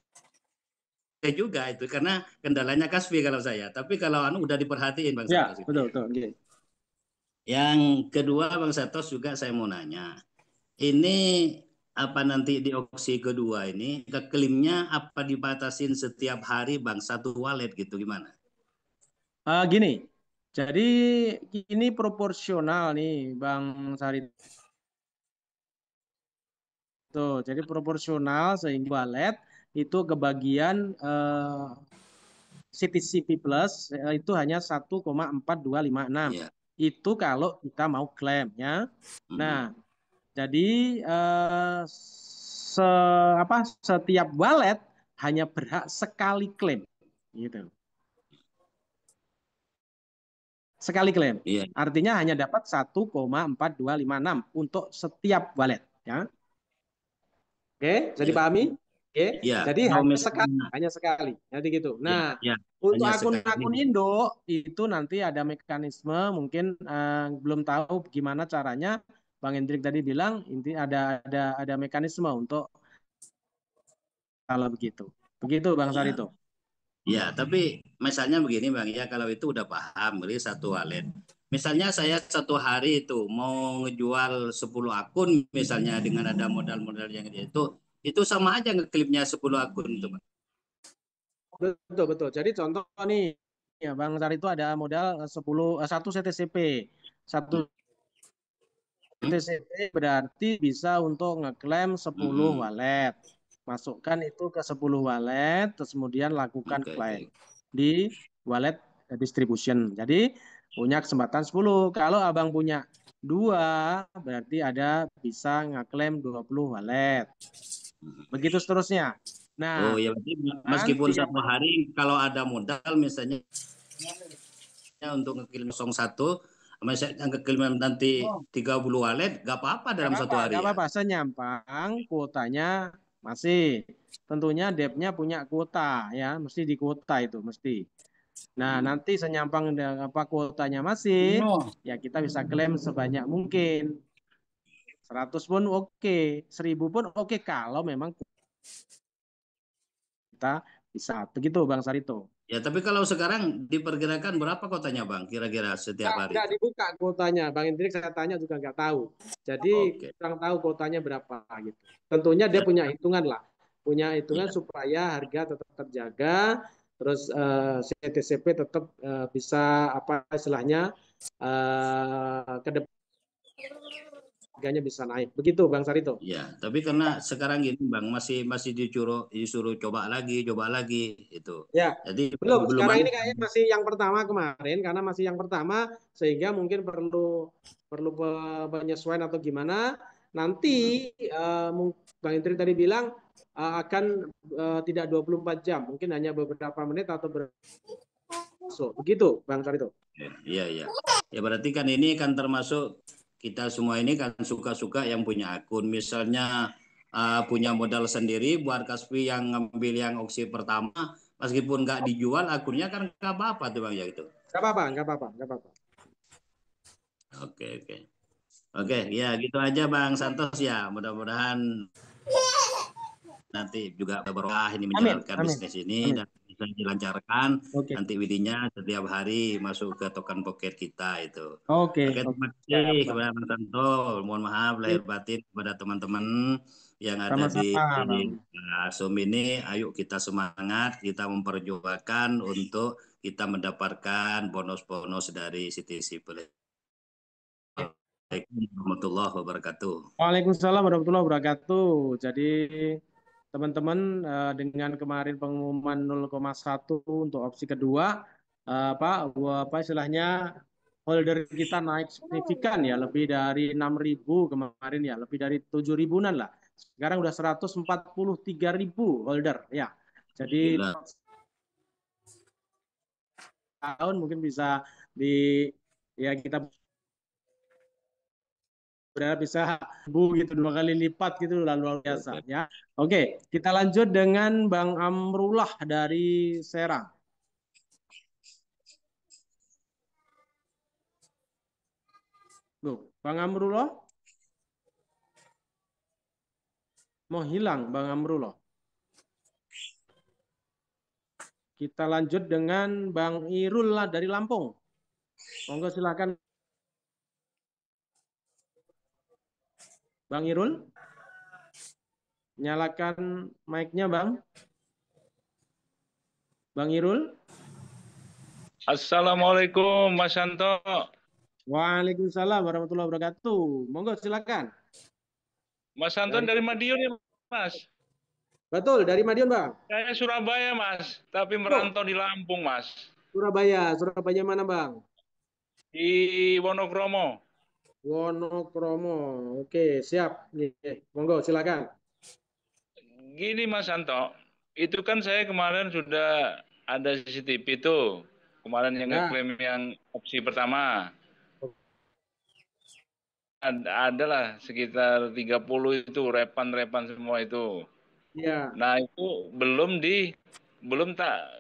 juga itu karena kendalanya kasfi kalau saya. Tapi kalau udah diperhatiin Bang Santos. Ya, betul. Yang kedua Bang Santos juga saya mau nanya. Ini apa nanti di opsi kedua ini keklaimnya apa dibatasin setiap hari Bang, satu wallet gitu gimana? Gini. Jadi ini proporsional nih Bang Sahrito. Jadi proporsional sehingga wallet itu kebagian CTCP Plus itu hanya 1,4256. Iya. Itu kalau kita mau klaim ya. Nah, jadi setiap wallet hanya berhak sekali klaim gitu. Sekali klaim. Iya. Artinya hanya dapat 1,4256 untuk setiap wallet ya. Oke, bisa dipahami? Oke. Ya, Jadi misalnya, hanya sekali. Jadi gitu. Nah, ya, untuk hanya akun-akun sekali. Indo itu nanti ada mekanisme, mungkin belum tahu gimana caranya. Bang Hendrik tadi bilang inti ada mekanisme untuk kalau begitu. Begitu Bang Sarito. Ya, tapi misalnya begini Bang, ya kalau itu udah paham, beli satu wallet. Misalnya saya satu hari itu mau ngejual 10 akun misalnya dengan ada modal-modal yang itu sama aja ngeklipnya 10 akun itu Bang. Betul, betul. Jadi contoh nih, ya Bang Sarito ada modal 1 CTCP. 1 CTCP berarti bisa untuk ngeklaim 10 wallet. Masukkan itu ke 10 wallet, terus kemudian lakukan klaim di wallet distribution. Jadi punya kesempatan 10. Kalau abang punya 2, berarti ada bisa ngeklaim 20 wallet. Begitu seterusnya. Nah, oh ya, meskipun satu hari kalau ada modal misalnya untuk ngeklaim 01, misalnya ngeklaim nanti 30 wallet, gak apa-apa dalam satu hari. Gak apa-apa, senyampang kuotanya masih. Tentunya depnya punya kuota ya, mesti di kuota itu mesti. Nah, nanti senyampang kuotanya masih, ya kita bisa klaim sebanyak mungkin. 100 pun oke, 1000 pun oke kalau memang kita bisa. Begitu Bang Sarito. Ya, tapi kalau sekarang diperkirakan berapa kotanya Bang kira-kira setiap hari? Nggak dibuka kuotanya, Bang Hendrik saya tanya juga nggak tahu. Jadi kurang tahu kuotanya berapa gitu. Tentunya dia punya hitungan lah, punya hitungan supaya harga tetap terjaga, terus CTCP tetap bisa apa istilahnya ke depan harganya bisa naik. Begitu Bang Sarito. Ya, tapi karena sekarang gini Bang masih disuruh coba lagi itu. Ya. Jadi belum sekarang ini kayaknya masih yang pertama kemarin karena masih yang pertama sehingga mungkin perlu penyesuaian atau gimana. Nanti Bang Indri tadi bilang akan tidak 24 jam, mungkin hanya beberapa menit atau begitu Bang Sarito. Iya. Ya berarti kan ini kan termasuk kita semua ini kan suka-suka yang punya akun, misalnya punya modal sendiri buat Kaspi yang ngambil yang opsi pertama, meskipun nggak dijual akunnya kan nggak apa-apa tuh Bang ya itu. Nggak apa-apa. Oke, ya gitu aja Bang Santos ya. Mudah-mudahan nanti juga berkah ini menjalankan bisnis ini dan bisa dilancarkan. Nanti widinya setiap hari masuk ke token pocket kita itu. Oke, terima kasih kepada Bang Santo. Mohon maaf lahir batin kepada teman-teman yang ada di Zoom ini. Ayo kita semangat, kita memperjuangkan untuk kita mendapatkan bonus-bonus dari CTC Play. Assalamualaikum warahmatullahi wabarakatuh. Waalaikumsalam warahmatullahi wabarakatuh. Jadi teman-teman dengan kemarin pengumuman 0,1 untuk opsi kedua apa istilahnya holder kita naik signifikan ya, lebih dari 6.000 kemarin ya, lebih dari 7.000-an lah. Sekarang udah 143.000 holder ya. Jadi tahun mungkin bisa kita berharap bisa gitu 2 kali lipat gitu luar biasa ya. Oke, kita lanjut dengan Bang Amrullah dari Serang. Loh, Bang Amrullah mau hilang Bang Amrullah. Kita lanjut dengan Bang Irul lah dari Lampung. Monggo silakan. Bang Irul, nyalakan mic-nya, Bang. Bang Irul. Assalamualaikum, Mas Santo. Waalaikumsalam warahmatullahi wabarakatuh. Monggo silakan. Mas Santo dari Madiun ya, Mas? Betul, dari Madiun, Bang. Saya Surabaya, Mas, tapi merantau di Lampung, Mas. Surabaya mana, Bang? Di Wonokromo. Wonokromo. Oke, siap. Monggo, silakan. Gini, Mas Santo, itu kan saya kemarin sudah ada CCTV itu. Kemarin yang ngeklaim yang opsi pertama. Adalah sekitar 30 itu repan semua itu. Iya. Nah, itu belum tak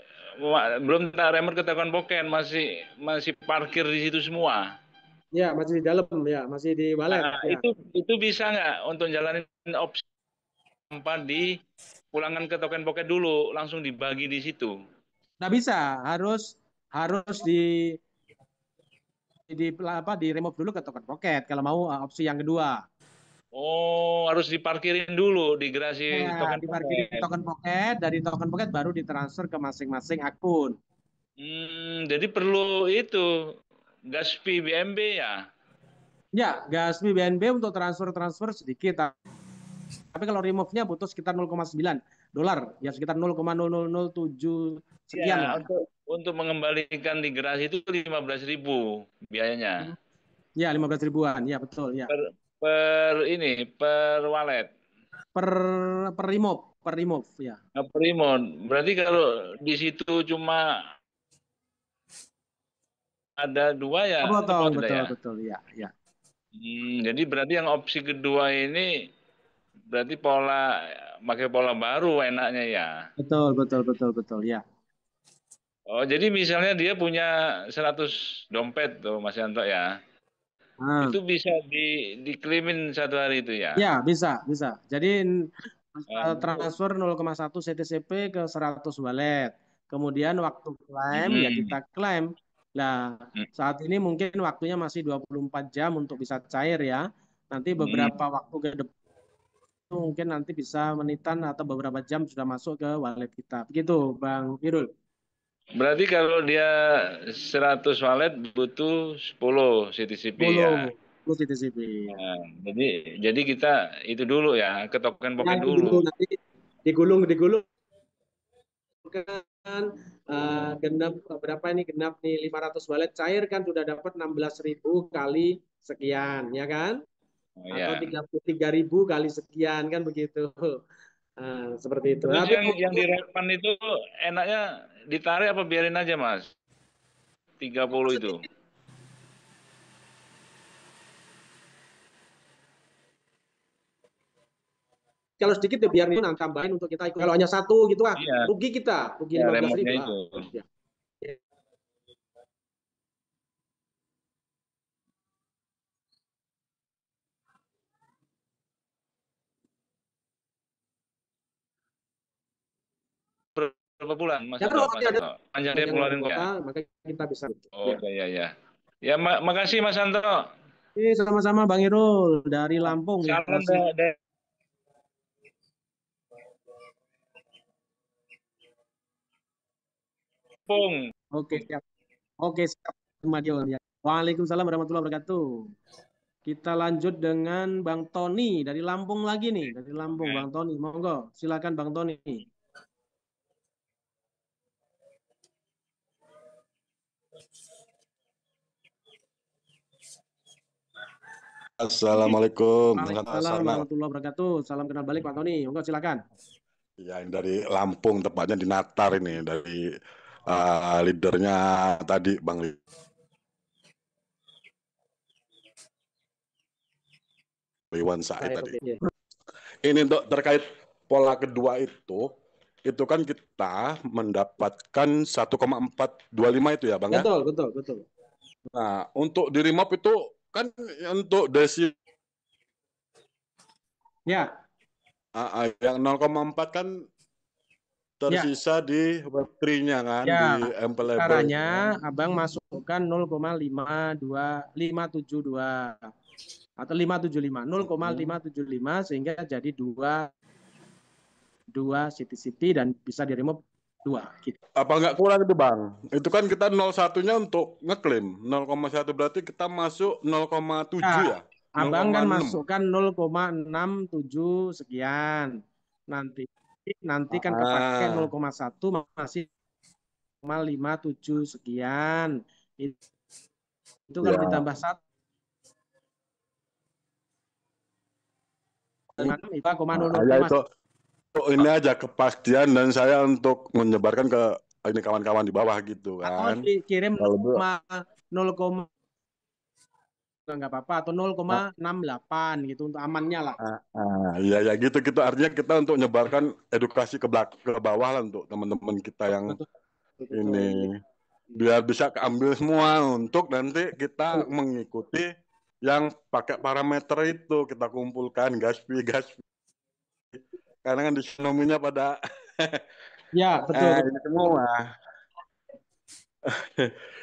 remote ke Token Poken, masih parkir di situ semua. Ya, masih di dalam ya, masih di wallet. Nah, ya. itu bisa nggak untuk jalanin opsi tanpa di pulangan ke Token Poken dulu, langsung dibagi di situ? Nggak bisa, harus di remove dulu ke Token Pocket kalau mau opsi yang kedua. Oh, harus diparkirin dulu di garasi Token diparkirin Pocket. Token Pocket, dari Token Pocket baru ditransfer ke masing-masing akun. Jadi perlu itu gas fee BNB ya? Ya, gas fee BNB untuk transfer sedikit. Tapi kalau remove-nya butuh sekitar 0,9 dolar, ya sekitar 0,0007 sekian lah. Untuk mengembalikan di garasi itu 15.000 biayanya. Ya, 15 ribuan, ya betul ya. Per wallet. Per remove ya. Per remove. Berarti kalau di situ cuma ada 2 ya. Betul ya. Jadi berarti yang opsi kedua ini berarti pakai pola baru enaknya ya. Betul ya. Oh, jadi misalnya dia punya 100 dompet tuh Mas Yanto ya. Itu bisa diklaimin satu hari itu ya? Ya, bisa. Jadi transfer 0,1 CTCP ke 100 wallet. Kemudian waktu klaim ya kita klaim. Nah, saat ini mungkin waktunya masih 24 jam untuk bisa cair ya. Nanti beberapa waktu ke depan mungkin nanti bisa menitan atau beberapa jam sudah masuk ke wallet kita. Begitu, Bang Irul. Berarti kalau dia 100 wallet butuh 10 CTCP ya? 10 CTCP. Nah, jadi kita itu dulu ya, ke Token Poken dulu. Nanti digulung kan genap berapa ini, genap nih 500 wallet cair kan sudah dapat 16.000 kali sekian ya kan, atau 33.000 kali sekian kan begitu. Seperti itu. Terus yang di repan itu enaknya ditarik apa biarin aja Mas? 30 itu. Kalau sedikit ya biar nanti tambahin untuk kita ikut. Kalau hanya satu gitu kan, rugi kita, rugi 15.000 lah. Berapa bulan Mas? Panjang dia keluarin kok ya? Maka kita bisa. Oke ya. Ya, makasih Mas Santo. Sama-sama Bang Irul dari Lampung. Salam dari Lampung. Oke siap. Madiun ya. Waalaikumsalam warahmatullahi wabarakatuh. Kita lanjut dengan Bang Tony dari Lampung lagi nih, dari Lampung. Bang Tony, monggo, silakan Bang Tony. Assalamualaikum. Waalaikumsalam warahmatullahi wabarakatuh. Salam kenal balik Pak Tony. Monggo silakan. Ya, ini dari Lampung, tepatnya di Natar ini, dari leadernya tadi Bang Iwan Said tadi. Ini untuk terkait pola kedua itu kan kita mendapatkan 1,425 itu ya Bang ya? Betul. Nah, untuk di remove itu kan untuk desi ya yang 0,4 kan tersisa di Web3-nya kan, di Employable. Caranya Abang masukkan 0,572 atau 575, 0,575 sehingga jadi 2 CTCP dan bisa di remove 2 gitu. Apa nggak kurang itu Bang? Itu kan kita 01-nya untuk ngeklaim, 0,1 berarti kita masuk 0,7 ya? Abang kan masukkan 0,67 sekian. Nanti nanti kan kepake 0,1 masih 0,57 sekian. Itu kalau ditambah 1 ya itu ini aja kepastian dan saya untuk menyebarkan ke ini kawan-kawan di bawah gitu kan. Dikirim 0, nggak apa-apa, atau 0,68 gitu untuk amannya lah. Iya ya gitu artinya kita untuk menyebarkan edukasi ke bawah lah untuk teman-teman kita yang ini biar bisa keambil semua untuk nanti kita mengikuti yang pakai parameter itu kita kumpulkan gas fee karena kan dinominya pada ya betul, ini semua.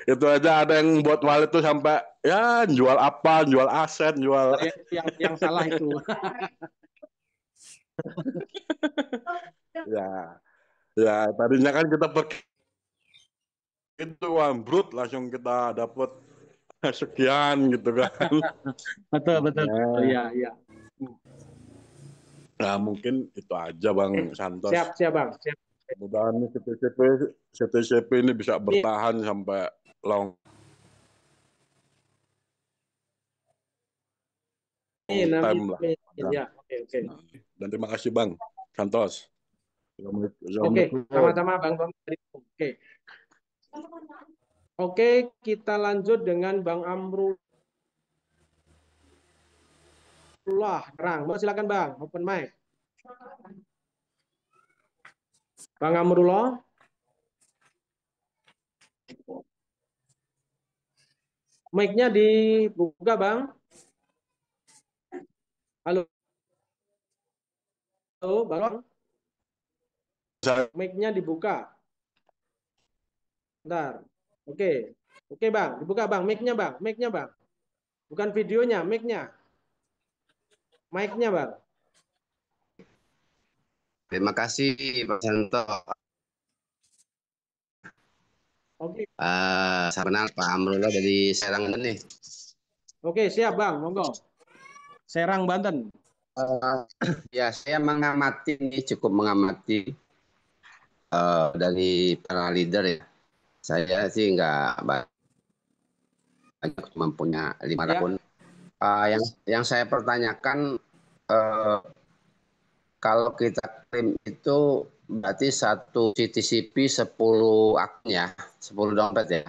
Itu aja ada yang buat wallet tuh sampai ya jual apa, jual aset, jual yang salah itu. ya tadinya kan kita pergi itu brut langsung kita dapat sekian gitu kan. betul ya. Nah mungkin itu aja Bang Santos. Siap Bang, siap. Mudah-mudahan CTCP ini bisa bertahan sampai long. Time lah. Ya, oke. Dan terima kasih Bang Santos. Oke, sama-sama Bang. Oke. Oke, kita lanjut dengan Bang Amrullah. Silakan Bang, open mic. Bang Amrullah. Mic-nya dibuka, Bang. Halo, Bang. Mic-nya dibuka. Bentar. Oke, Bang. Dibuka, Bang. Mic-nya, Bang. Bukan videonya, mic-nya. Mic-nya, Bang. Terima kasih Pak Santo. Oke. Saya kenal Pak Amrullah dari Serang nih. Oke, siap Bang, monggo. Serang Banten. Ya, saya cukup mengamati dari para leader ya. Saya sih nggak banyak, cuma punya 5 akun. Yang saya pertanyakan, kalau kita klaim itu berarti satu CTCP 10 akun ya, 10 dompet ya?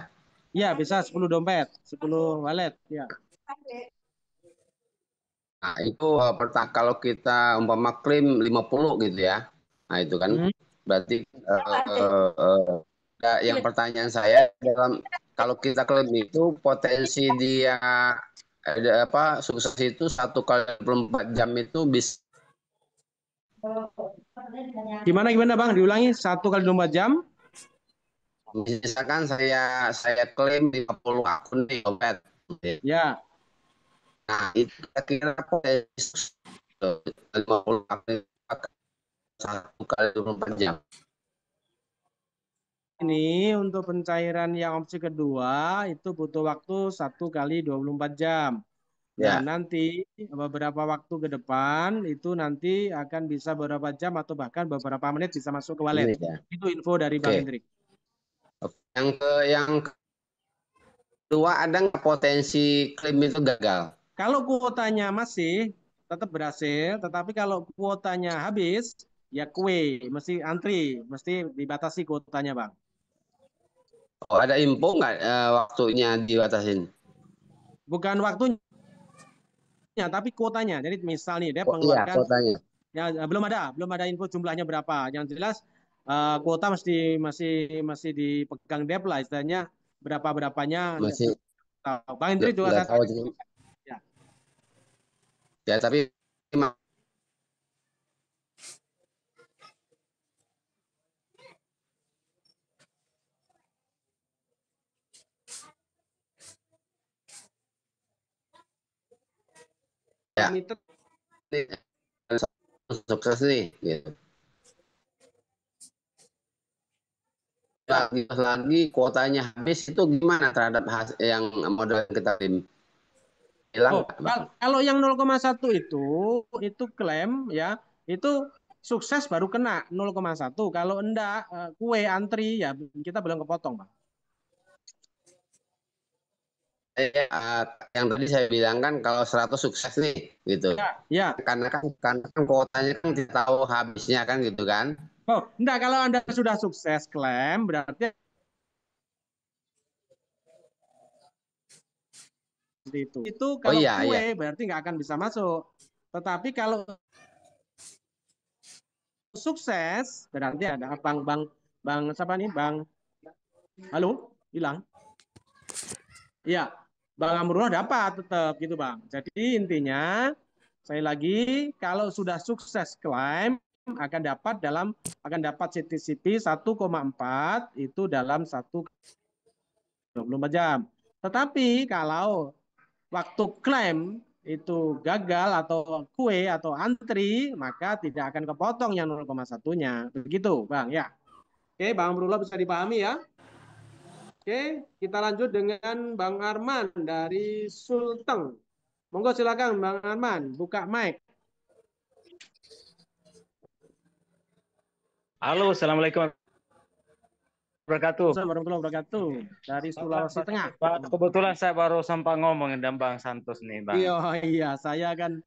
Iya, bisa 10 dompet, 10 wallet ya. Nah, itu kalau kita umpama klaim 50 gitu ya. Nah, itu kan berarti yang pertanyaan saya kalau kita klaim itu potensi dia sukses itu 1 kali 24 jam itu bisa. Gimana Bang? Diulangi 1 kali 24 jam? Misalkan saya klaim 50 akun di dompet. Ya. Nah, itu kira-kira potensi 50 akun 1 kali 24 jam. Ini untuk pencairan yang opsi kedua itu butuh waktu 1 kali 24 jam. Nah, nanti beberapa waktu ke depan itu nanti akan bisa beberapa jam atau bahkan beberapa menit bisa masuk ke wallet. Itu info dari Bang Hendrik. Yang kedua, ada nggak potensi klaim itu gagal? Kalau kuotanya masih tetap berhasil, tetapi kalau kuotanya habis, ya kue, mesti antri, mesti dibatasi kuotanya, Bang. Oh, ada info nggak waktunya dibatasin? Bukan waktunya, tapi kuotanya. Jadi misal nih dia mengeluarkan ya belum ada info jumlahnya berapa. Yang jelas kuota masih dipegang Dep lah istilahnya berapanya. Masih. Bang Hendri juga tahu. Ya tapi sukses nih gitu. Lagi kuotanya habis itu gimana terhadap yang modal yang kita klaim? Hilang kalau yang 0,1 itu klaim ya itu sukses baru kena 0,1. Kalau enggak kue antri ya kita belum kepotong, Bang. Yang tadi saya bilang kan kalau 100 sukses nih gitu. Ya. Karena kan kuotanya kan kita tahu habisnya kan gitu kan. Oh, enggak, kalau Anda sudah sukses klaim berarti itu kalau kue berarti nggak akan bisa masuk. Tetapi kalau sukses berarti ada bang siapa nih, Bang? Halo, hilang. Iya, Bang Amrullah dapat tetap gitu, Bang. Jadi intinya saya lagi kalau sudah sukses klaim akan dapat CTCP 1,4 itu dalam 24 jam. Tetapi kalau waktu klaim itu gagal atau kue atau antri, maka tidak akan kepotong yang 0,1-nya. Begitu, Bang, ya. Oke, Bang Amrullah bisa dipahami ya? Oke, kita lanjut dengan Bang Arman dari Sulteng. Monggo silakan Bang Arman, buka mic. Halo, Assalamualaikum wabarakatuh. Assalamualaikum warahmatullahi wabarakatuh. Dari Sulawesi Tengah. Kebetulan saya baru sampai ngomong dengan Bang Santos nih, Bang. Iya, saya kan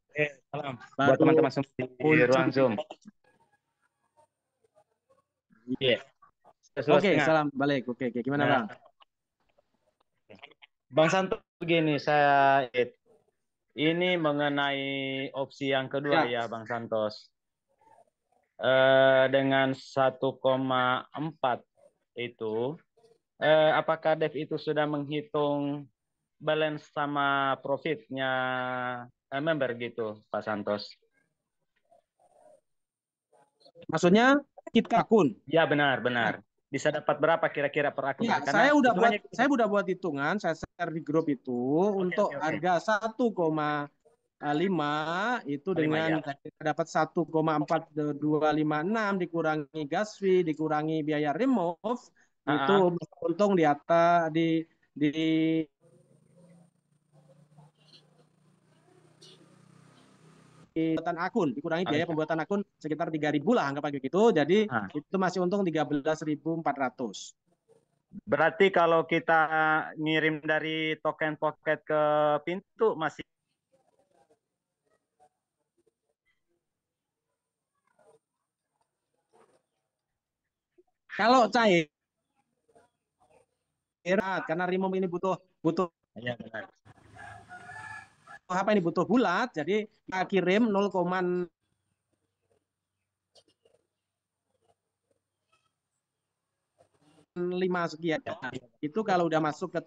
salam buat teman-teman semua di ruang Zoom. Iya. Oke, salam balik. Oke, gimana, Bang? Bang Santos begini, saya ini mengenai opsi yang kedua ya, Bang Santos. Dengan 1,4 itu, apakah Dev itu sudah menghitung balance sama profitnya member gitu, Pak Santos? Maksudnya kita akun? Ya, benar. Bisa dapat berapa kira-kira per akun? Ya, saya udah buat hitungan, saya share di grup itu untuk harga 1,5 itu dengan dapat 1,4256 dikurangi gas fee, dikurangi biaya remove, itu untung di atas di pembuatan akun, dikurangi biaya pembuatan akun sekitar 3.000 lah, anggap aja gitu. Jadi itu masih untung 13.400. Berarti kalau kita ngirim dari token pocket ke pintu masih kalau cair karena remove ini butuh ya, benar. Apa ini butuh bulat, jadi kita kirim 0,5 sekian. Itu kalau udah masuk ke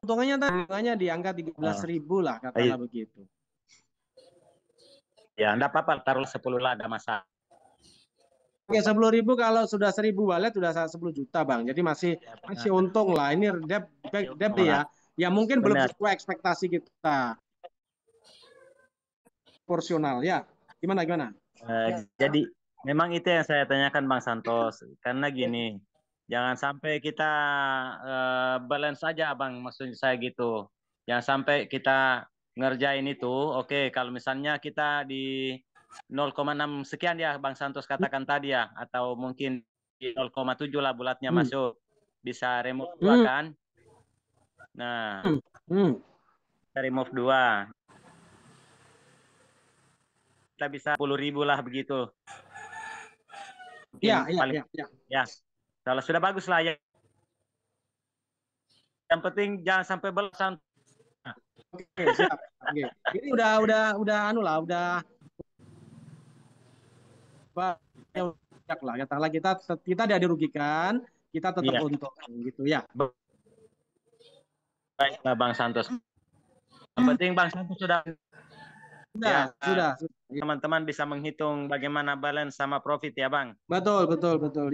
untungannya di angka 13.000 lah, katakanlah begitu. Ya, enggak apa-apa, taruh 10 lah, ada masalah. Oke, 10.000 kalau sudah 1.000 wallet sudah 10 juta, Bang. Jadi masih untung lah. Ini dep ya. Ya mungkin belum sesuai ekspektasi kita. Proporsional ya. Gimana? Jadi memang itu yang saya tanyakan, Bang Santos. Karena gini, jangan sampai kita balance saja, Bang. Maksud saya gitu. Jangan sampai kita ngerjain itu. Oke, kalau misalnya kita di 0,6 sekian ya Bang Santos katakan tadi ya, atau mungkin 0,7 lah bulatnya masuk, bisa remove 2 kan. Nah, kita remove 2, kita bisa 10.000 lah begitu. Iya. Kalau sudah bagus lah ya. Yang penting jangan sampai belasan. Oke, siap. Oke. Ini udah lah, katakanlah kita tidak dirugikan, kita tetap untung gitu ya. Baiklah Bang Santos. Yang penting Bang Santos sudah teman-teman bisa menghitung bagaimana balance sama profit ya Bang. Betul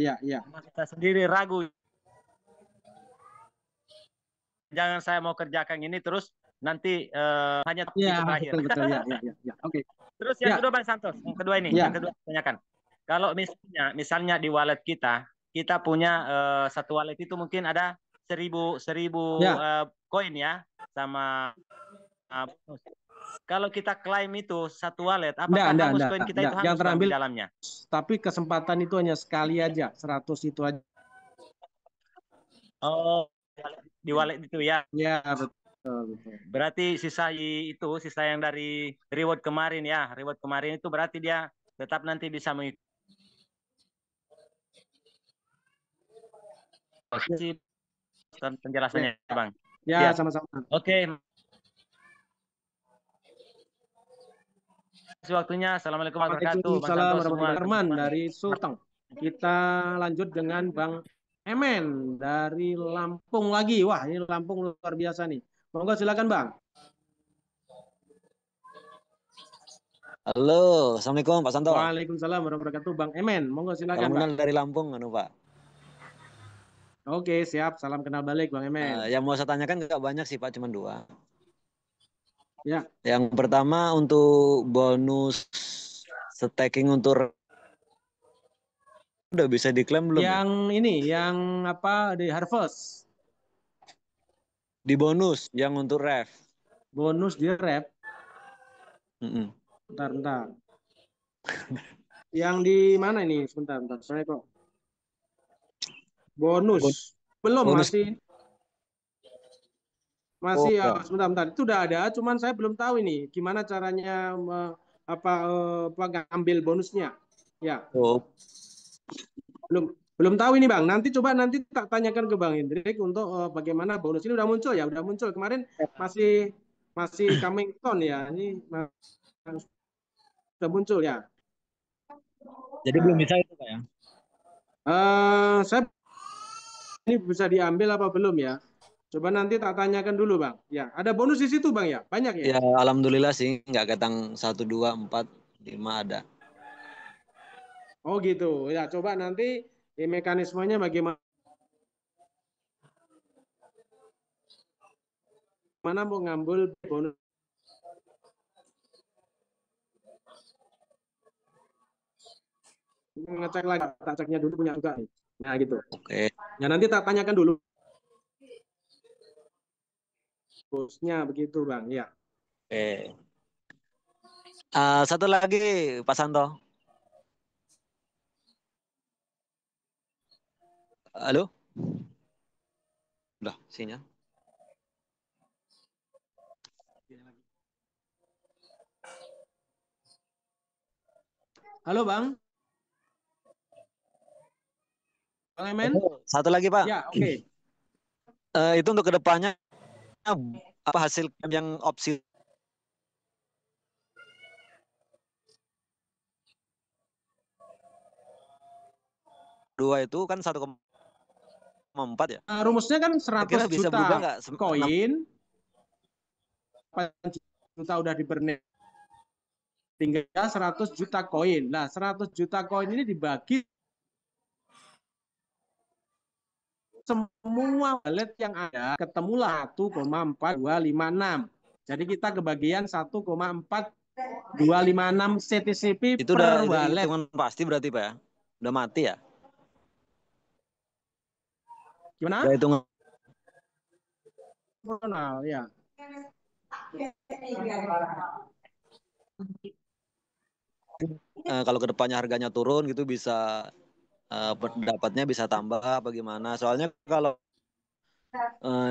ya. Kita sendiri ragu. Jangan saya mau kerjakan ini terus nanti hanya terakhir. Betul ya. Oke. Terus yang kedua Bang Santos, yang kedua ini, yang kedua tanyakan. Kalau misalnya di wallet kita punya satu wallet itu mungkin ada 1.000 koin ya sama bonus. kalau kita klaim itu satu wallet, apakah hangus koin kita itu hangus Bang, di dalamnya? Tapi kesempatan itu hanya sekali aja, 100 itu aja. Oh, di wallet itu ya? Ya, betul. Berarti sisa yang dari reward kemarin ya, reward kemarin itu berarti dia tetap nanti bisa mengikuti. Penjelasannya Bang. Ya, sama-sama. Oke. Waktunya. Assalamualaikum warahmatullahi wabarakatuh. Waalaikumsalam warahmatullahi wabarakatuh. Dari Sulteng. Kita lanjut dengan Bang Emen dari Lampung lagi. Wah, ini Lampung luar biasa nih. Monggo silakan Bang. Halo, Assalamualaikum Pak Santo. Waalaikumsalam warahmatullahi wabarakatuh. Bang Emen, monggo silakan Bang. Dari Lampung, Pak. Oke, siap. Salam kenal balik Bang Emen. Yang mau saya tanyakan nggak banyak sih Pak, cuma 2. Ya. Yang pertama untuk bonus staking untuk udah bisa diklaim belum? Yang ini, yang apa di Harvest? Di bonus, yang untuk ref. Bonus di ref? Bentar. Yang di mana ini? Sebentar. Saya kok. Bonus. Belum, bonus. Masih ya, sebentar. Itu udah ada, cuman saya belum tahu ini gimana caranya ngambil bonusnya. Ya. Belum tahu ini Bang. Nanti tak tanyakan ke Bang Hendrik untuk bagaimana bonus ini udah muncul ya, udah muncul kemarin masih coming soon ya. Ini sudah muncul ya. Jadi belum bisa itu Pak ya? Saya ini bisa diambil apa belum ya? Coba nanti tak tanyakan dulu Bang. Ya, ada bonus di situ Bang ya? Banyak ya? Ya, alhamdulillah sih, nggak ketang 1, 2, 4, 5 ada. Oh gitu. Ya, coba nanti mekanismenya bagaimana? Mana mau ngambil bonus? Ngecek lagi, tak ceknya dulu punya juga nih. Nah gitu. Oke. Ya nanti tak tanyakan dulu. Bosnya begitu Bang, ya. Oke. Satu lagi Pak Santo. Halo? Udah, sinyal. Halo Bang. Bang Emen? Satu lagi Pak. Ya, oke. Itu untuk kedepannya apa hasil yang opsi dua itu kan 1,4 ya? Rumusnya kan 100 bisa juta koin, 8 juta udah dibernet, tinggal 100 juta koin. Nah, 100 juta koin ini dibagi semua wallet yang ada, ketemulah 1,4256. Jadi kita kebagian 1,4256 CTCP itu per udah wallet. Hitungan pasti berarti Pak ya? Udah mati ya? Gimana? Udah hitungan. Ya. Kalau kedepannya harganya turun gitu bisa pendapatnya bisa tambah apa gimana? Soalnya kalau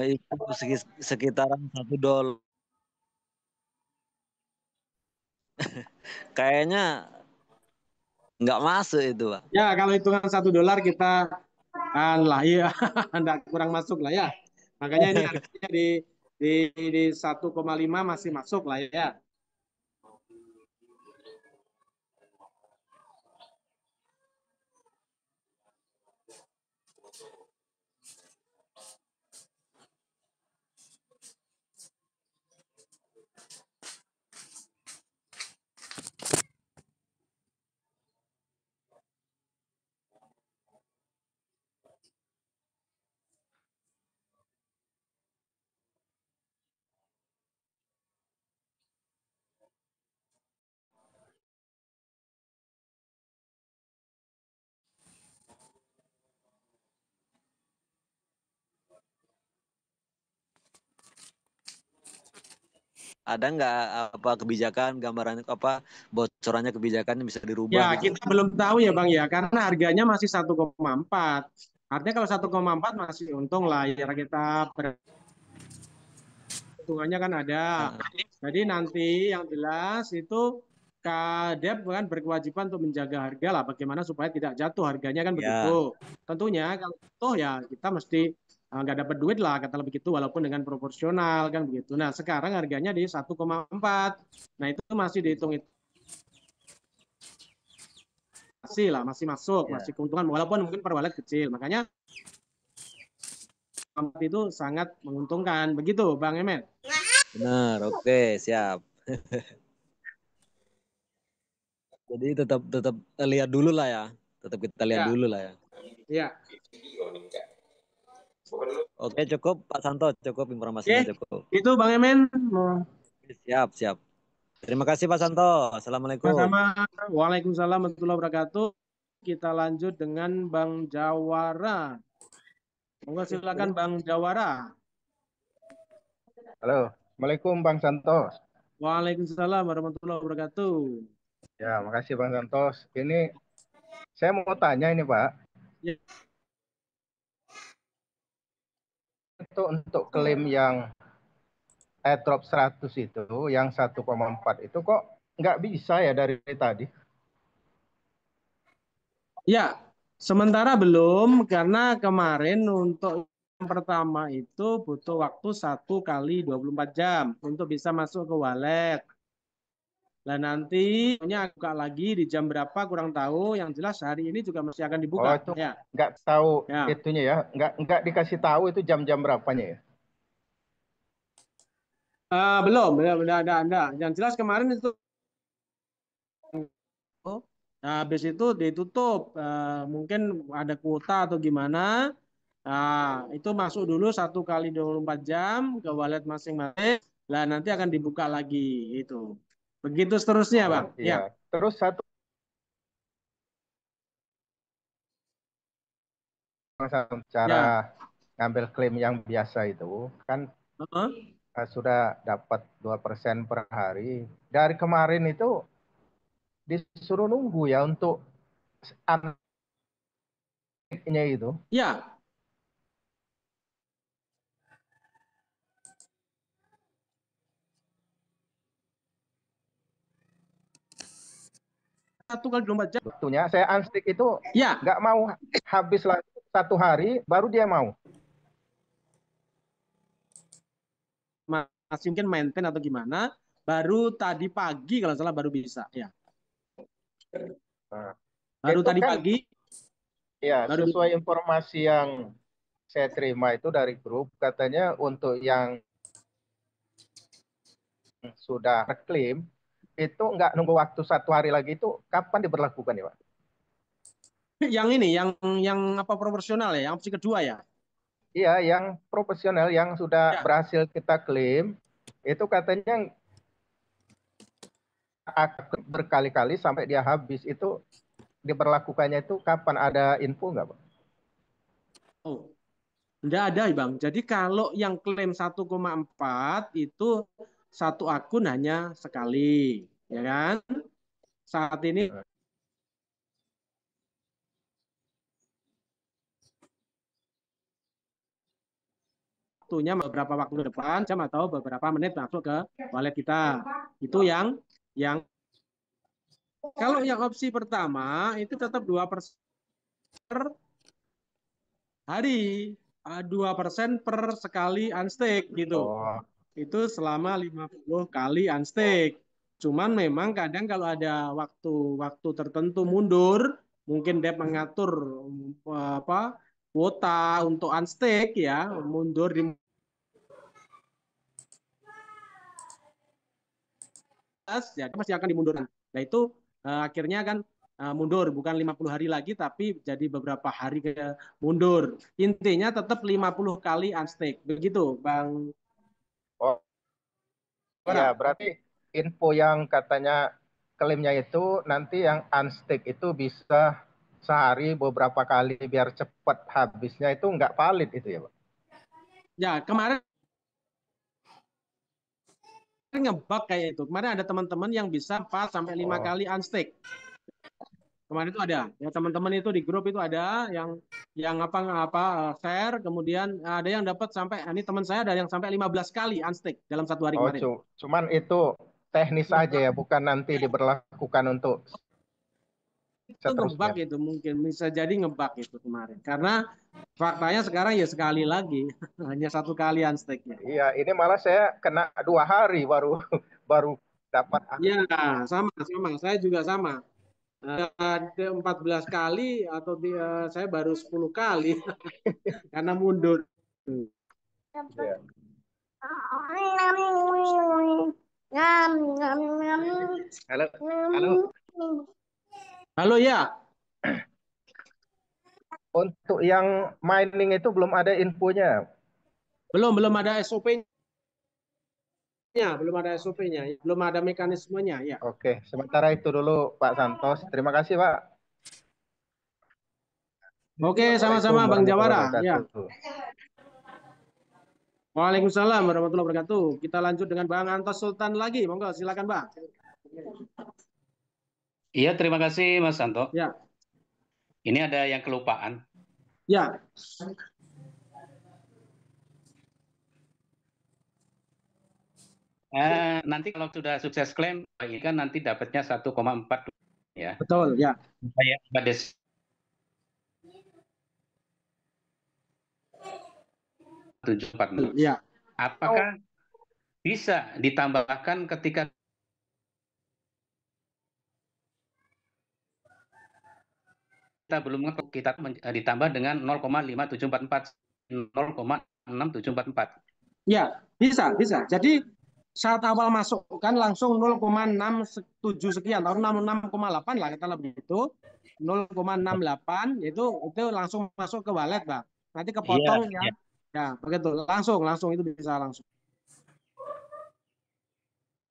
itu sekitaran $1 kayaknya nggak masuk itu Pak. Ya kalau hitungan $1 kita lah iya enggak kurang masuk lah ya. Makanya ini harganya di 1,5 masih masuk lah ya. ada nggak apa kebijakan, gambarannya apa bocorannya kebijakan yang bisa dirubah Ya, gitu? kita belum tahu ya Bang ya, karena harganya masih 1,4. Artinya kalau 1,4 masih untung lah, ya kita hitungannya kan ada. Jadi nanti yang jelas itu Kadep kan berkewajiban untuk menjaga harga lah, bagaimana supaya tidak jatuh harganya kan begitu. Tentunya kalau jatuh ya kita mesti nggak dapat duit lah kata begitu, walaupun dengan proporsional kan begitu. Nah sekarang harganya di 1,4. Nah itu masih dihitung masih masuk, masih keuntungan walaupun mungkin per walet kecil. Makanya itu sangat menguntungkan. Begitu Bang Emen. Benar, oke, siap. Jadi tetap lihat dulu lah ya. Tetap kita lihat dulu lah ya. Iya. Oke, cukup Pak Santo, cukup informasinya cukup. Itu Bang Emen. Siap, siap. Terima kasih Pak Santo. Assalamualaikum. Sama-sama. Waalaikumsalam warahmatullahi wabarakatuh. Kita lanjut dengan Bang Jawara. Monggo silakan Bang Jawara. Halo, Assalamualaikum Bang Santos. Waalaikumsalam warahmatullahi wabarakatuh. Ya, makasih Bang Santos. Ini saya mau tanya ini Pak. Ya. Itu untuk klaim yang airdrop 100 itu, yang 1,4 itu kok nggak bisa ya dari tadi? Ya, sementara belum karena kemarin untuk yang pertama itu butuh waktu 1 kali 24 jam untuk bisa masuk ke wallet. Nah nanti buka lagi di jam berapa kurang tahu. Yang jelas hari ini juga masih akan dibuka. Oh itu nggak tahu itunya ya, nggak dikasih tahu itu jam-jam berapanya ya? Belum, ada. Yang jelas kemarin itu. Nah, habis itu ditutup, mungkin ada kuota atau gimana. Nah, itu masuk dulu 1 kali 24 jam ke wallet masing-masing. Lah nanti akan dibuka lagi itu. Begitu seterusnya, Bang. Iya. Terus satu cara ngambil klaim yang biasa itu kan sudah dapat 2% per hari. Dari kemarin itu disuruh nunggu ya untuk unstake-nya itu. Ya. Satu kali 24 jam. Betulnya saya unstake itu nggak mau habis lagi 1 hari baru dia mau. Masih mungkin maintain atau gimana. Baru tadi pagi kalau salah baru bisa. Ya. Baru itu tadi kan, pagi. Ya, sesuai informasi yang saya terima itu dari grup, katanya untuk yang sudah klaim itu nggak nunggu waktu 1 hari lagi, itu kapan diberlakukan ya Pak? Yang ini, yang apa proporsional ya, yang opsi kedua ya? Iya, yang profesional yang sudah berhasil kita klaim itu katanya akan berkali-kali sampai dia habis. Itu diberlakukannya itu kapan, ada info nggak Pak? Oh, enggak ada Bang. Jadi kalau yang klaim 1,4 itu satu akun hanya sekali, ya kan? Saat ini waktunya beberapa waktu ke depan, jam atau beberapa menit masuk ke wallet kita. Itu yang kalau yang opsi pertama itu tetap 2% per hari, 2% per sekali unstake gitu. Itu selama 50 kali unstake. Cuman memang kadang kalau ada waktu tertentu mundur, mungkin dia mengatur apa kuota untuk unstake ya, mundur di ya masih akan dimundurkan. Nah itu akhirnya kan mundur, bukan 50 hari lagi tapi jadi beberapa hari mundur. Intinya tetap 50 kali unstake. Begitu Bang. Oh. Ya, berarti info yang katanya klaimnya itu nanti yang unstake itu bisa sehari beberapa kali biar cepat habisnya, itu nggak valid itu ya Pak? Ya, kemarin ngebug kayak itu. Kemarin ada teman-teman yang bisa 4 sampai 5 kali unstick. Kemarin itu ada, ya teman-teman itu di grup itu ada yang share, kemudian ada yang dapat sampai, ini teman saya ada yang sampai 15 kali unstick dalam satu hari kemarin. Cuman itu teknis aja ya, bukan nanti diberlakukan untuk itu ngebug itu, mungkin bisa jadi ngebug itu kemarin. Karena faktanya sekarang ya sekali lagi, hanya 1 kali unstick-nya. Iya, ini malah saya kena 2 hari baru dapat. Iya, sama. Saya juga sama. 14 kali atau saya baru 10 kali karena mundur. Halo ya. Untuk yang mining itu belum ada infonya. Belum ada SOP-nya. Belum ada SOP-nya, belum ada mekanismenya ya. Oke, sementara itu dulu Pak Santos. Terima kasih Pak. Oke, sama-sama Bang Jawara. Ya. Waalaikumsalam warahmatullahi wabarakatuh. Kita lanjut dengan Bang Antos Sultan lagi. Monggo, silakan Bang. Iya, terima kasih Mas Santo. Ya. Ini ada yang kelupaan. Ya. Nanti kalau sudah sukses klaim, ini kan nanti dapatnya 1,4 ya. Betul, ya. Kayak Bades. Ya. Apakah bisa ditambahkan ketika kita belum kita ditambah dengan 0,5744 0,6744? Ya, bisa. Jadi saat awal masuk kan langsung 0,67 sekian atau 66,8 lah katakanlah begitu, 0,68 itu langsung masuk ke wallet, Bang. Nanti kepotong ya begitu, langsung itu bisa langsung.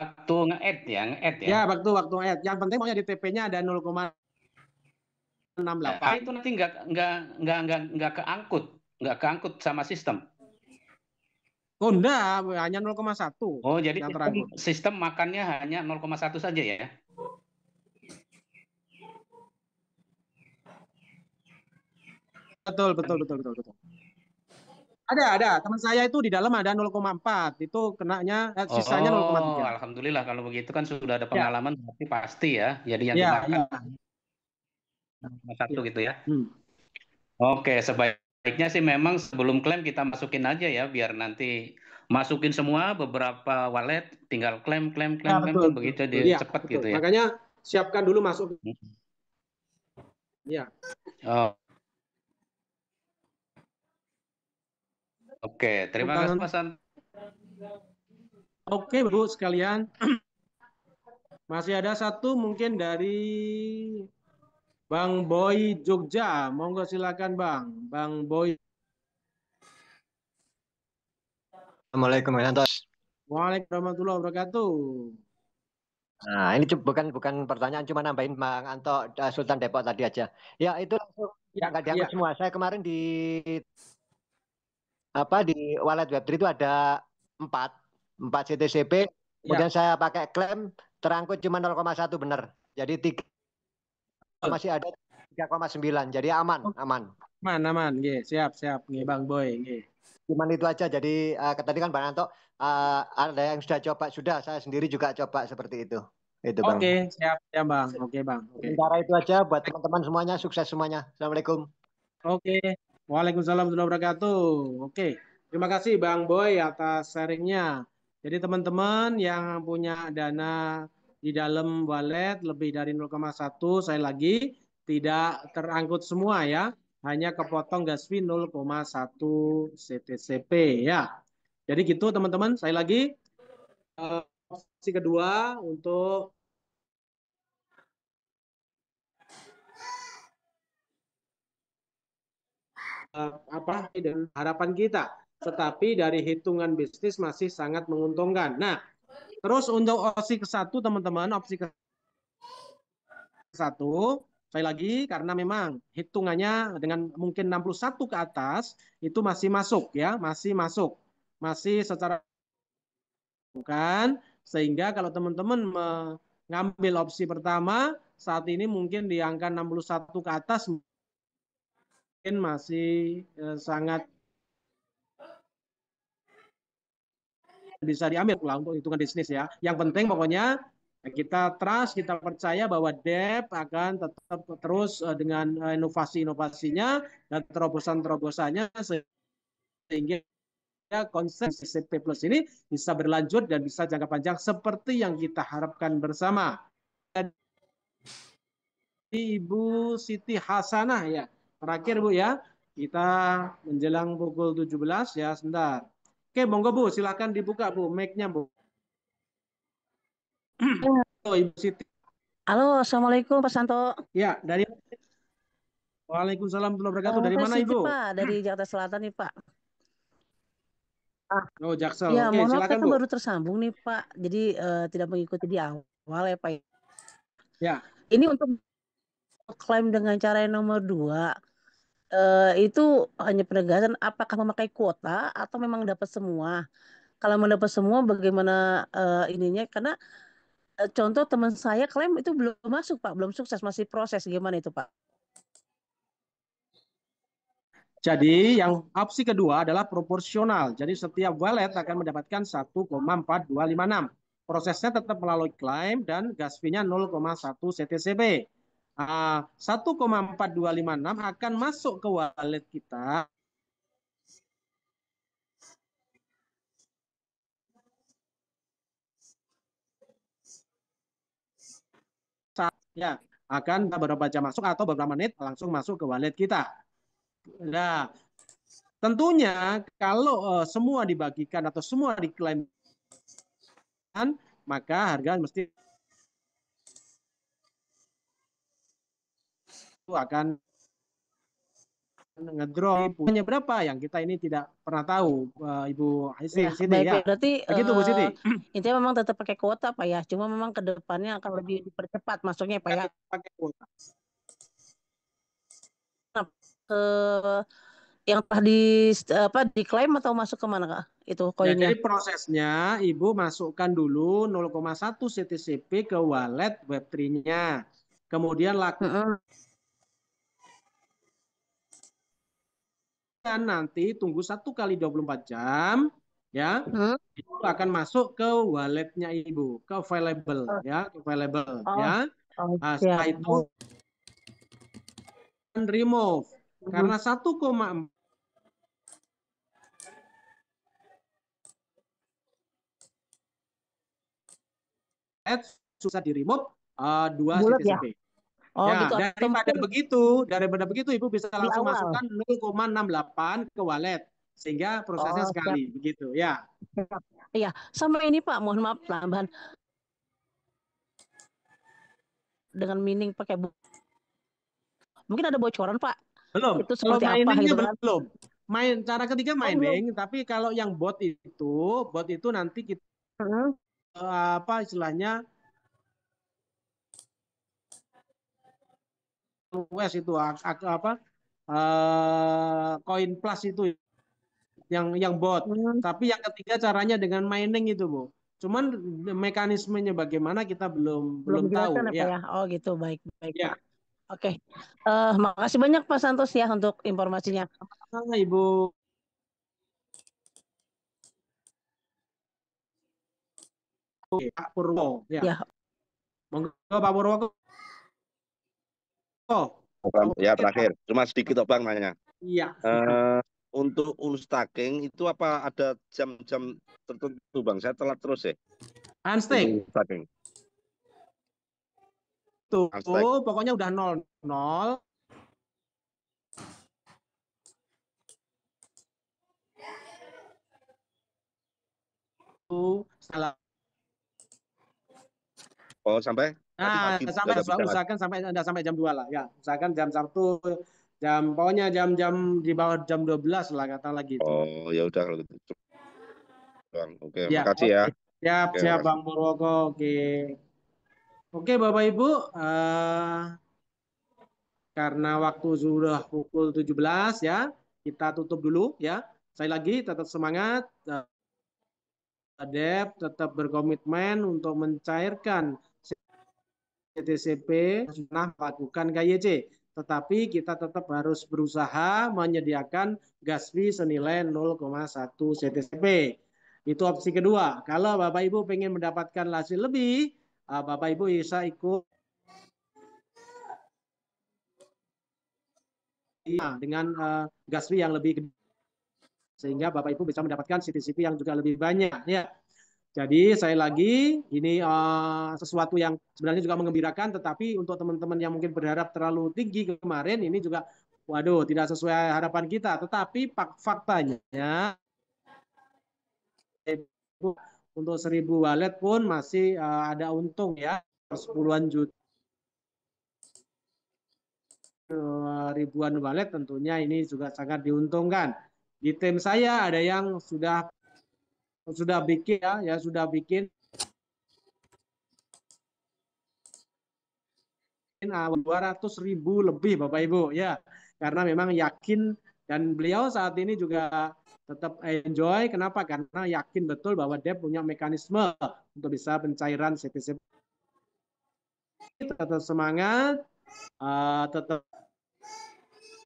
Waktu nge-add ya. Ya, waktu nge-add. Yang penting pokoknya di TP-nya ada 0,68. Itu nanti nggak keangkut sama sistem. Oh enggak, hanya 0,1. Oh, jadi sistem makannya hanya 0,1 saja ya? Betul. Ada. Teman saya itu di dalam ada 0,4. Itu kenanya sisanya 0,3. Alhamdulillah kalau begitu kan sudah ada pengalaman berarti pasti ya. Jadi yang dimakan 0,1 gitu ya. Oke, sebaiknya sih memang sebelum klaim kita masukin aja ya, biar nanti masukin semua beberapa wallet, tinggal klaim begitu dia cepat gitu ya. Makanya siapkan dulu masuk. Ya. Oke, terima kasih Mas San. Oke, Bu sekalian. Masih ada satu mungkin dari Bang Boy Jogja. Monggo silakan Bang Boy. Assalamualaikum warahmatullahi wabarakatuh. Waalaikumsalam warahmatullahi wabarakatuh. Nah, ini bukan pertanyaan, cuma nambahin Bang Anto Sultan Depok tadi aja. Ya, itu langsung nggak diangkut semua. Saya kemarin di wallet Web3 itu ada 4 CTCP. Kemudian saya pakai klaim terangkut cuma 0,1 benar. Jadi 3 masih ada 3,9. Jadi aman. Aman. Nggih, siap nggih Bang Boy, nggih. Cuman itu aja. Jadi tadi kan Bang Anto ada yang sudah coba, saya sendiri juga coba seperti itu. Itu Bang. Oke, siap ya Bang. Oke Bang. Sementara itu aja buat teman-teman semuanya, sukses semuanya. Assalamualaikum. Oke. Waalaikumsalam warahmatullahi wabarakatuh. Oke. Terima kasih Bang Boy atas sharingnya. Jadi teman-teman yang punya dana di dalam wallet lebih dari 0,1, saya lagi tidak terangkut semua ya. Hanya kepotong gas fee 0,1 CTCP ya. Jadi gitu teman-teman, saya lagi opsi kedua untuk dan harapan kita, tetapi dari hitungan bisnis masih sangat menguntungkan. Nah, terus untuk opsi ke-1 teman-teman, opsi ke-1 saya lagi karena memang hitungannya dengan mungkin 61 ke atas itu masih masuk ya, masih secara bukan Sehingga kalau teman-teman mengambil opsi pertama, saat ini mungkin di angka 61 ke atas mungkin masih sangat bisa diambil lah untuk hitungan bisnis ya. Yang penting pokoknya kita trust, kita percaya bahwa DEP akan tetap terus dengan inovasi-inovasinya dan terobosan-terobosannya sehingga konsep CCP Plus ini bisa berlanjut dan bisa jangka panjang seperti yang kita harapkan bersama. Ibu Siti Hasanah ya. Terakhir Bu ya. Kita menjelang pukul 17 ya, sebentar. Oke, monggo Bu, silakan dibuka Bu mic-nya Bu. Oh, Ibu Siti. Halo, Assalamualaikum Pak Santo. Ya, dari Waalaikumsalam warahmatullahi wabarakatuh. Dari mana Siti, Ibu? Pak, dari Jakarta Selatan nih Pak. Oh, Jaksel. Ya, Oke, mohon maaf, silakan saya kan Bu. baru tersambung nih Pak. Jadi tidak mengikuti di awal ya Pak. Ya. Ini untuk klaim dengan cara yang nomor 2, itu hanya penegasan apakah memakai kuota atau memang dapat semua. Kalau mendapat semua bagaimana ininya, karena contoh teman saya klaim itu belum masuk Pak, belum sukses, masih proses, gimana itu Pak? Jadi yang opsi kedua adalah proporsional. Jadi setiap wallet akan mendapatkan 1,4256. Prosesnya tetap melalui klaim dan gas fee-nya 0,1 CTCP. 1,4256 akan masuk ke wallet kita ya, akan beberapa jam masuk atau beberapa menit langsung masuk ke wallet kita. Nah, tentunya kalau semua dibagikan atau semua diklaim, maka harga mesti akan ngedrop. Punya berapa yang kita ini tidak pernah tahu, Ibu Siti ya. Berarti begitu Bu Siti. intinya memang tetap pakai kuota Pak ya, cuma memang ke depannya akan lebih dipercepat masuknya Pak ya. Pakai kuota. Yang telah diklaim atau masuk ke mana Kak? Itu koinnya. Jadi prosesnya Ibu masukkan dulu 0,1 CTCP ke wallet Web3-nya. Kemudian nanti tunggu 1 kali 24 jam ya. Itu akan masuk ke walletnya Ibu, ke available ya, ke available ya. Setelah itu remove karena 1,4 susah di remove 2 CTCP. Ya? Oh, ya, gitu. daripada begitu Ibu bisa langsung masukkan 0,68 ke wallet sehingga prosesnya sekali begitu ya. Iya, sama ini Pak, mohon maaf tambahan. Dengan mining pakai mungkin ada bocoran Pak. Belum. Itu seperti apa gitu kan? Belum. Cara ketiga mining, tapi kalau yang bot itu nanti kita apa istilahnya US itu apa koin plus itu yang bot. Tapi yang ketiga caranya dengan mining itu Bu. Cuman mekanismenya bagaimana kita belum tahu ya. Oh gitu, baik ya. Pak. Oke. Makasih banyak Pak Santos ya untuk informasinya. Ibu. Pak Purwo ya. Monggo Pak Purwo. Ya terakhir, cuma sedikit Bang nanya. Iya. Untuk unstacking itu apa ada jam-jam tertentu Bang? Saya telat terus ya. Unstacking. Tuh, pokoknya udah 0. Salah. Oh, sampai? Usahakan sampai jam 2 lah ya. Usahakan jam 1 pokoknya jam di bawah jam 12 lah kata lagi. Oh, ya udah kalau gitu. Bang, oke, ya, makasih ya. Siap Bang Purwoko. Oke Bapak Ibu, karena waktu sudah pukul 17 ya, kita tutup dulu ya. Saya lagi tetap semangat. DEP tetap berkomitmen untuk mencairkan CTCP sudah melakukan KYC, tetapi kita tetap harus berusaha menyediakan gas fee senilai 0,1 CTCP. Itu opsi kedua. Kalau Bapak Ibu pengen mendapatkan hasil lebih, Bapak Ibu bisa ikut dengan gas fee yang lebih gede, sehingga Bapak Ibu bisa mendapatkan CTCP yang juga lebih banyak. Ya. Jadi saya lagi ini sesuatu yang sebenarnya juga mengembirakan, tetapi untuk teman-teman yang mungkin berharap terlalu tinggi kemarin ini juga, waduh, tidak sesuai harapan kita. Tetapi faktanya untuk 1000 walet pun masih ada untung ya, 10-an juta. Ribuan walet tentunya ini juga sangat diuntungkan. Di tim saya ada yang sudah bikin ya sudah bikin 200.000 lebih Bapak Ibu ya, karena memang yakin, dan beliau saat ini juga tetap enjoy. Kenapa? Karena yakin betul bahwa DEP punya mekanisme untuk bisa pencairan CTCP. Tetap semangat, tetap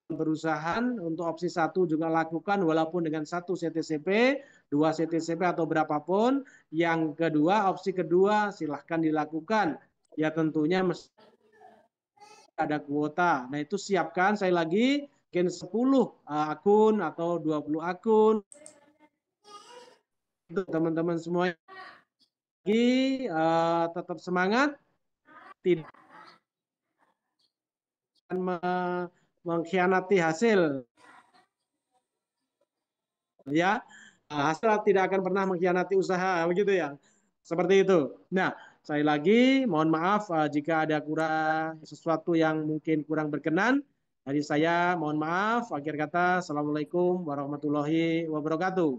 berusaha untuk opsi 1 juga lakukan walaupun dengan 1 CTCP, 2 CTCP atau berapapun. Yang kedua, opsi kedua silahkan dilakukan. Ya tentunya mesti ada kuota. Nah itu siapkan, saya lagi mungkin 10 akun atau 20 akun. Teman-teman semua lagi tetap semangat, tidak mengkhianati hasil. Ya, hasil tidak akan pernah mengkhianati usaha, begitu ya. Seperti itu. Nah, saya lagi mohon maaf jika ada kurang sesuatu yang mungkin kurang berkenan. Dari saya mohon maaf. Akhir kata, Assalamualaikum warahmatullahi wabarakatuh.